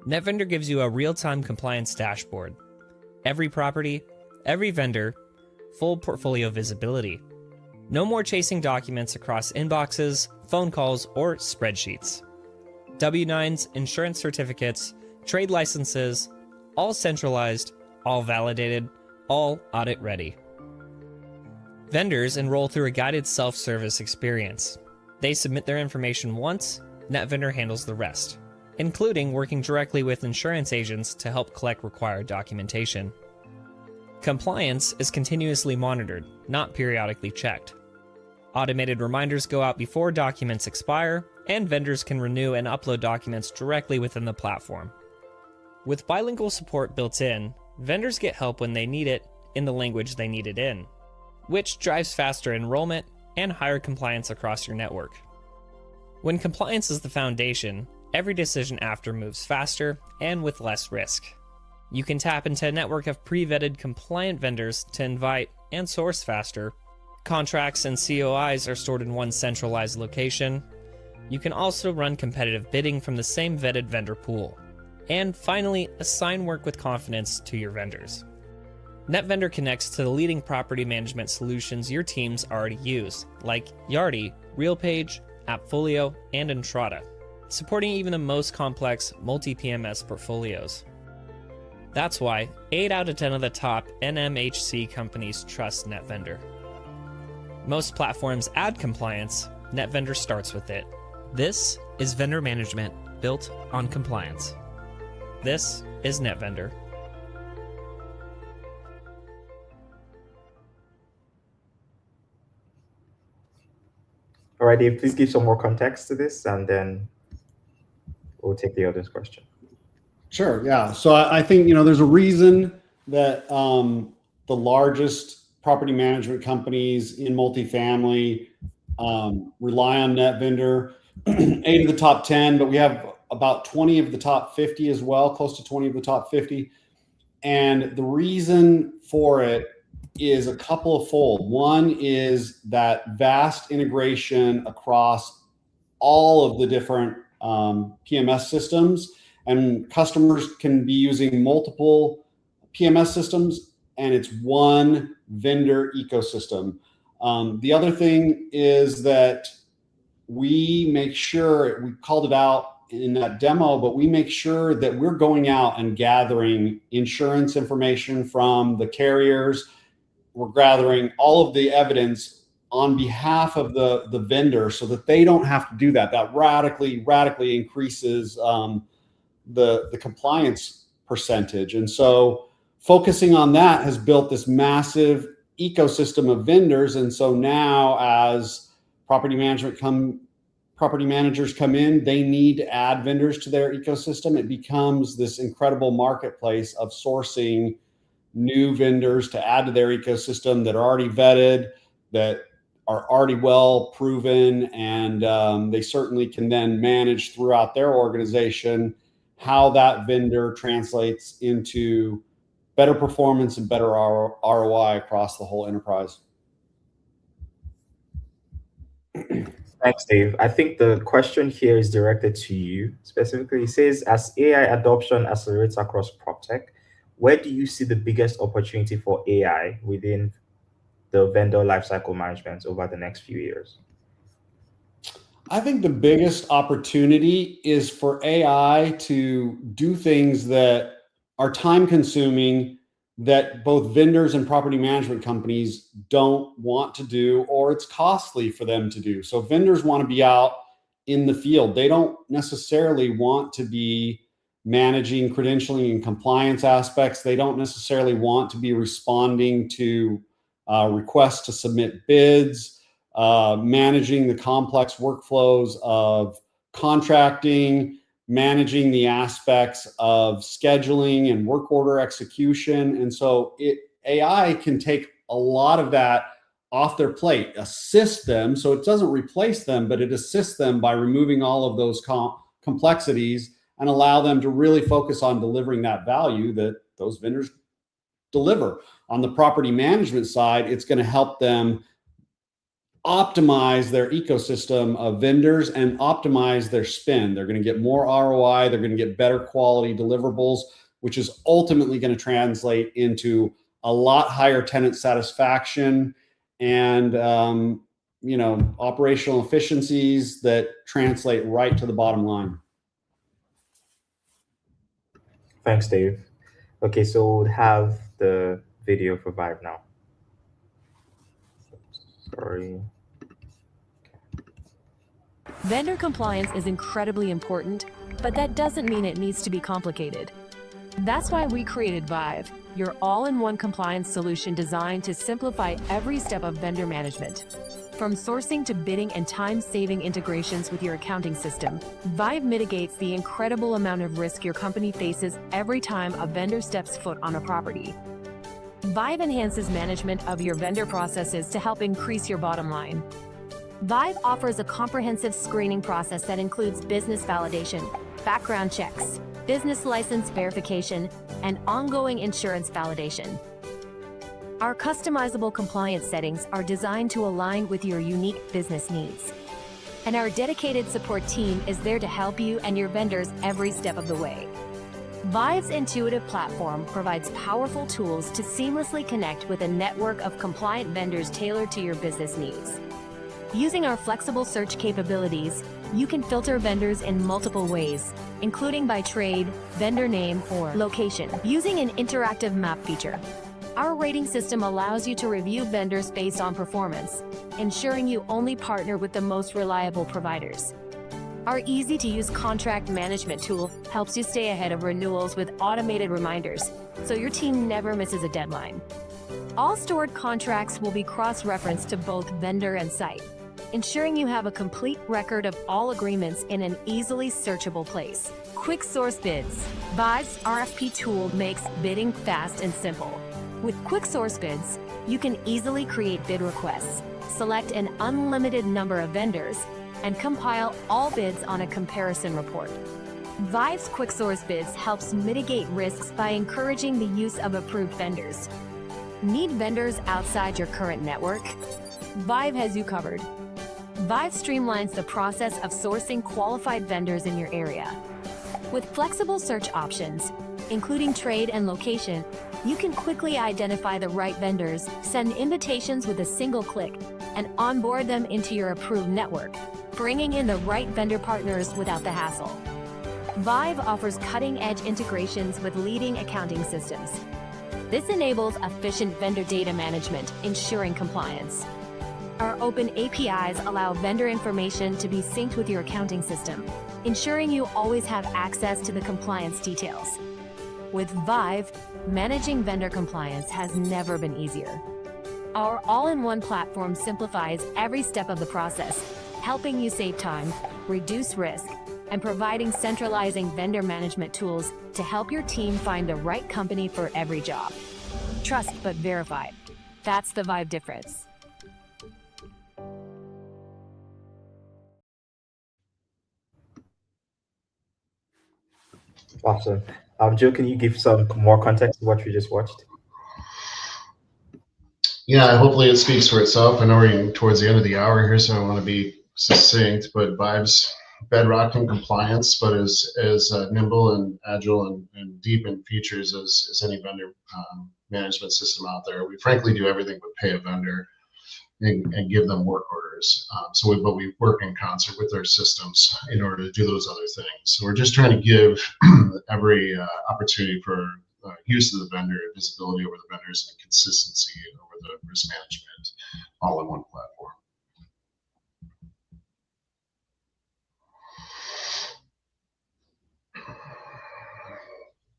NetVendor gives you a real-time compliance dashboard. Every property, every vendor, full portfolio visibility. No more chasing documents across inboxes, phone calls, or spreadsheets. W-9s, insurance certificates, trade licenses, all centralized, all validated, all audit ready. Vendors enroll through a guided self-service experience. They submit their information once, NetVendor handles the rest, including working directly with insurance agents to help collect required documentation. Compliance is continuously monitored, not periodically checked. Automated reminders go out before documents expire, and vendors can renew and upload documents directly within the platform. With bilingual support built in, vendors get help when they need it in the language they need it in, which drives faster enrollment and higher compliance across your network. When compliance is the foundation, every decision after moves faster and with less risk. You can tap into a network of pre-vetted compliant vendors to invite and source faster. Contracts and COIs are stored in one centralized location. You can also run competitive bidding from the same vetted vendor pool. And finally, assign work with confidence to your vendors. NetVendor connects to the leading property management solutions your teams already use, like Yardi, RealPage, AppFolio, and Entrata, supporting even the most complex multi-PMS portfolios. That's why 8 out of 10 of the top NMHC companies trust NetVendor. Most platforms add compliance, NetVendor starts with it. This is vendor management built on compliance. This is NetVendor. All right, Dave, please give some more context to this, and then we'll take the other question. Sure. Yeah. So I think, there's a reason that the largest property management companies in multifamily rely on NetVendor. 8 of the top 10, but we have about 20 of the top 50 as well, close to 20 of the top 50. And the reason for it is a couple of fold. One is that vast integration across all of the different PMS systems, and customers can be using multiple PMS systems, and it's one vendor ecosystem. The other thing is that we make sure, we called it out in that demo, but we make sure that we're going out and gathering insurance information from the carriers. We're gathering all of the evidence on behalf of the vendor so that they don't have to do that. That radically increases the compliance percentage. And so focusing on that has built this massive ecosystem of vendors. And so now as property managers come in, they need to add vendors to their ecosystem. It becomes this incredible marketplace of sourcing new vendors to add to their ecosystem that are already vetted, that are already well proven, and they certainly can then manage throughout their organization how that vendor translates into better performance and better ROI across the whole enterprise. Thanks, Dave. I think the question here is directed to you specifically. It says, as AI adoption accelerates across PropTech, where do you see the biggest opportunity for AI within the vendor lifecycle management over the next few years? I think the biggest opportunity is for AI to do things that are time consuming that both vendors and property management companies don't want to do, or it's costly for them to do. So vendors want to be out in the field. They don't necessarily want to be managing credentialing and compliance aspects. They don't necessarily want to be responding to requests to submit bids, managing the complex workflows of contracting, managing the aspects of scheduling and work order execution. And so AI can take a lot of that off their plate, assist them. So it doesn't replace them, but it assists them by removing all of those complexities and allow them to really focus on delivering that value that those vendors deliver. On the property management side, it's going to help them optimize their ecosystem of vendors and optimize their spend. They're going to get more ROI. They're going to get better quality deliverables, which is ultimately going to translate into a lot higher tenant satisfaction and operational efficiencies that translate right to the bottom line. Thanks, Dave. Okay, so we'll have the video for Vive now. Sorry. Vendor compliance is incredibly important, but that doesn't mean it needs to be complicated. That's why we created Vive, your all-in-one compliance solution designed to simplify every step of vendor management. From sourcing to bidding and time-saving integrations with your accounting system, Vive mitigates the incredible amount of risk your company faces every time a vendor steps foot on a property. Vive enhances management of your vendor processes to help increase your bottom line. Vive offers a comprehensive screening process that includes business validation, background checks, business license verification, and ongoing insurance validation. Our customizable compliance settings are designed to align with your unique business needs. And our dedicated support team is there to help you and your vendors every step of the way. Vive's intuitive platform provides powerful tools to seamlessly connect with a network of compliant vendors tailored to your business needs. Using our flexible search capabilities, you can filter vendors in multiple ways, including by trade, vendor name, or location, using an interactive map feature. Our rating system allows you to review vendors based on performance, ensuring you only partner with the most reliable providers. Our easy-to-use contract management tool helps you stay ahead of renewals with automated reminders, so your team never misses a deadline. All stored contracts will be cross-referenced to both vendor and site, ensuring you have a complete record of all agreements in an easily searchable place. Quick source bids. Vive's RFP tool makes bidding fast and simple. With quick source bids, you can easily create bid requests, select an unlimited number of vendors, and compile all bids on a comparison report. Vive's quick source bids helps mitigate risks by encouraging the use of approved vendors. Need vendors outside your current network? Vive has you covered. Vive streamlines the process of sourcing qualified vendors in your area. With flexible search options, including trade and location, you can quickly identify the right vendors, send invitations with a single click, and onboard them into your approved network, bringing in the right vendor partners without the hassle. Vive offers cutting-edge integrations with leading accounting systems. This enables efficient vendor data management, ensuring compliance. Our open APIs allow vendor information to be synced with your accounting system, ensuring you always have access to the compliance details. With Vive, managing vendor compliance has never been easier. Our all-in-one platform simplifies every step of the process, helping you save time, reduce risk, and providing centralizing vendor management tools to help your team find the right company for every job. Trust but verified. That's the Vive difference. Awesome. Joe, can you give some more context to what we just watched? Yeah, hopefully it speaks for itself. I know we're getting towards the end of the hour here, so I want to be succinct, but Vibe's bedrock in compliance, but as nimble and agile and deep in features as any vendor management system out there. We frankly do everything but pay a vendor and give them work orders. But we work in concert with their systems in order to do those other things. So we're just trying to give every opportunity for use of the vendor, visibility over the vendors, and consistency over the risk management, all in one platform.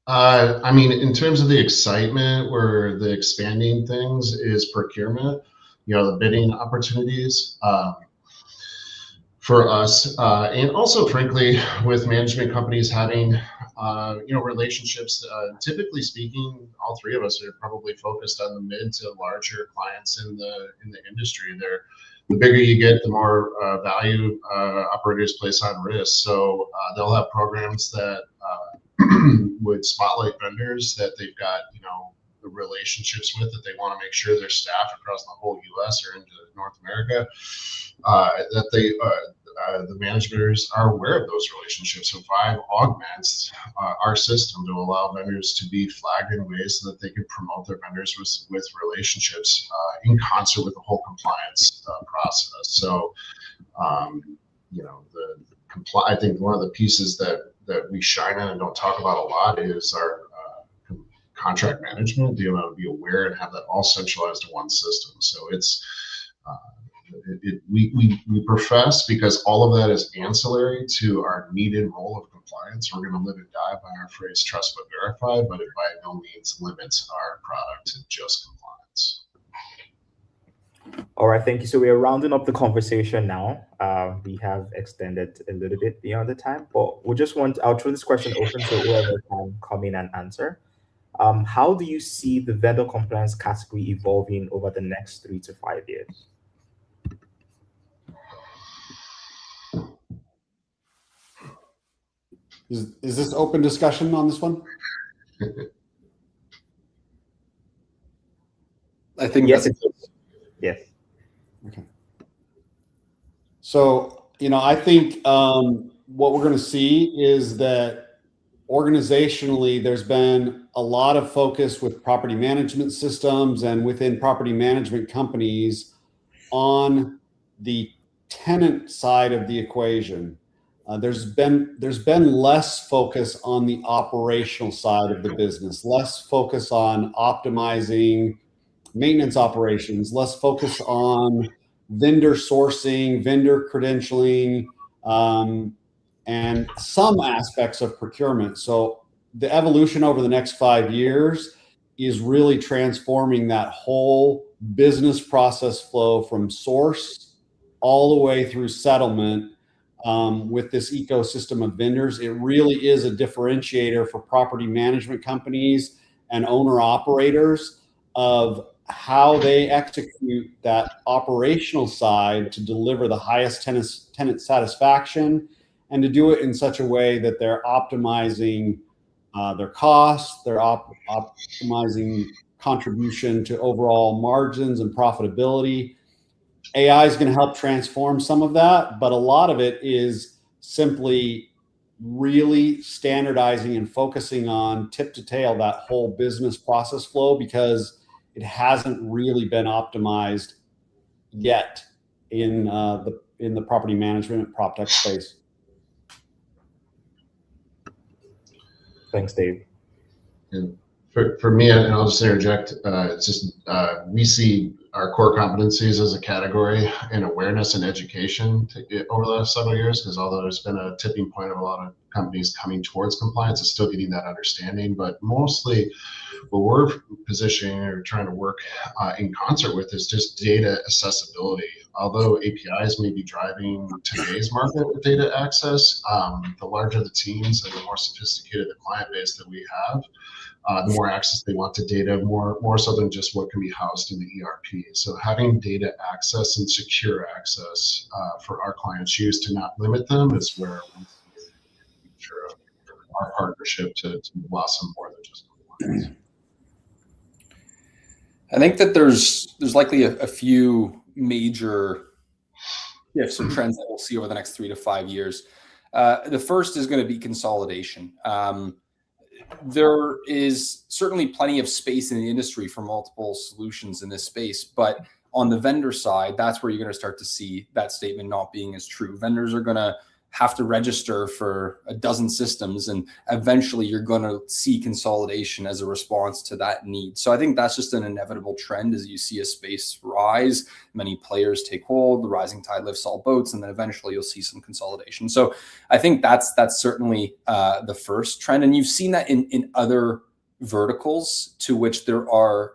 I mean, in terms of the excitement, where the expanding things is procurement, the bidding opportunities for us, and also, frankly, with management companies having, relationships. Typically speaking, all three of us are probably focused on the mid to larger clients in the industry. The bigger you get, the more value operators place on risk. So they'll have programs that would spotlight vendors that they've got, the relationships with, that they want to make sure their staff across the whole U.S. or into North America, that the managers are aware of those relationships. So Vibe augments our system to allow vendors to be flagged in ways so that they can promote their vendors with relationships in concert with the whole compliance process. So, I think one of the pieces that we shine on and don't talk about a lot is our contract management, being able to be aware and have that all centralized in one system. So it's we profess, because all of that is ancillary to our needed role of compliance. We're going to live and die by our phrase trust but verify, but it by no means limits our product to just compliance. All right, thank you. So we are rounding up the conversation now. We have extended a little bit beyond the time, but I'll throw this question open to whoever can come in and answer. How do you see the vendor compliance category evolving over the next 3 to 5 years? Is this open discussion on this one? I think Yes, that's it is. Yes. Okay. So, I think what we're going to see is that organizationally, there's been a lot of focus with property management systems and within property management companies on the tenant side of the equation. There's been less focus on the operational side of the business, less focus on optimizing maintenance operations, less focus on vendor sourcing, vendor credentialing, and some aspects of procurement. So the evolution over the next 5 years is really transforming that whole business process flow from source all the way through settlement. With this ecosystem of vendors, it really is a differentiator for property management companies and owner operators of how they execute that operational side to deliver the highest tenant satisfaction, and to do it in such a way that they're optimizing their costs, they're optimizing contribution to overall margins and profitability. AI is going to help transform some of that, but a lot of it is simply really standardizing and focusing on tip to tail that whole business process flow, because it hasn't really been optimized yet in the property management and prop tech space. Thanks, Dave. And for me, and I'll just interject, it's just we see our core competencies as a category in awareness and education over the last several years, because although there's been a tipping point of a lot of companies coming towards compliance, it's still getting that understanding. But mostly what we're positioning or trying to work in concert with is just data accessibility. Although APIs may be driving today's market with data access, the larger the teams and the more sophisticated the client base that we have, the more access they want to data, more so than just what can be housed in the ERP. So having data access and secure access for our clients' use to not limit them is where we sure our partnership to blossom more than just compliance. I think that there's likely a few major shifts and trends that we'll see over the next 3 to 5 years. The first is going to be consolidation. There is certainly plenty of space in the industry for multiple solutions in this space, but on the vendor side, that's where you're going to start to see that statement not being as true. Vendors are going to have to register for a dozen systems, and eventually you're going to see consolidation as a response to that need. So I think that's just an inevitable trend as you see a space rise, many players take hold, the rising tide lifts all boats, and then eventually you'll see some consolidation. So I think that's certainly the first trend. And you've seen that in other verticals to which there are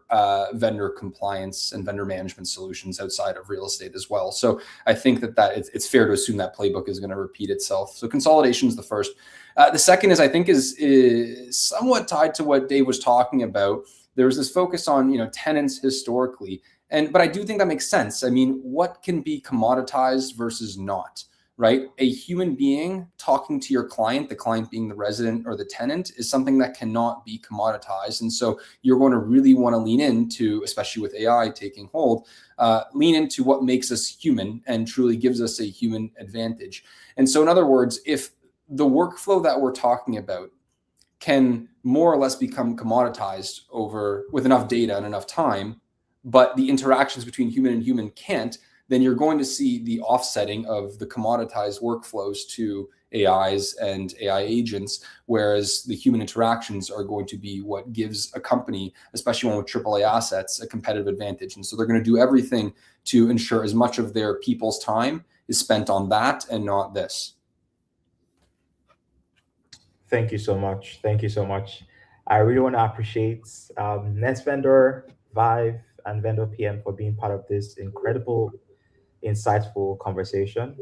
vendor compliance and vendor management solutions outside of real estate as well. So I think that it's fair to assume that playbook is going to repeat itself. So consolidation is the first. The second is, I think, is somewhat tied to what Dave was talking about. There's this focus on tenants historically, but I do think that makes sense. I mean, what can be commoditized versus not? Right? A human being talking to your client, the client being the resident or the tenant, is something that cannot be commoditized. And so you're going to really want to lean into, especially with AI taking hold, lean into what makes us human and truly gives us a human advantage. And so in other words, if the workflow that we're talking about can more or less become commoditized with enough data and enough time, but the interactions between human and human can't, then you're going to see the offsetting of the commoditized workflows to AIs and AI agents, whereas the human interactions are going to be what gives a company, especially one with AAA assets, a competitive advantage. And so they're going to do everything to ensure as much of their people's time is spent on that and not this. Thank you so much. Thank you so much. I really want to appreciate NetsVendor, Vive, and Vendor PM for being part of this incredible, insightful conversation.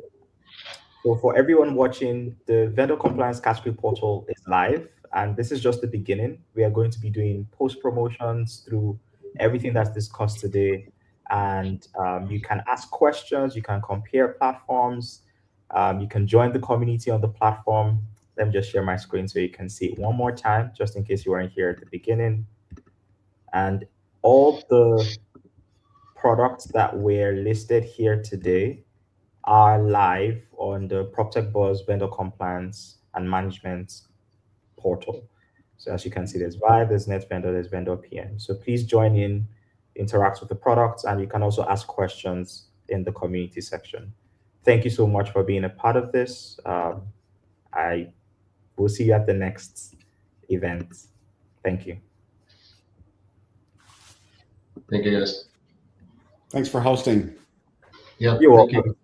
So for everyone watching, the Vendor Compliance Category Portal is live, and this is just the beginning. We are going to be doing post promotions through everything that's discussed today, and you can ask questions, you can compare platforms, you can join the community on the platform. Let me just share my screen so you can see it one more time, just in case you weren't here at the beginning. And all the products that were listed here today are live on the PropTech Buzz Vendor Compliance and Management portal. So as you can see, there's Vive, there's NetsVendor, there's Vendor PM. So please join in, interact with the products, and you can also ask questions in the community section. Thank you so much for being a part of this. I will see you at the next event. Thank you. Thank you, guys. Thanks for hosting. Yeah, You're thank welcome. you.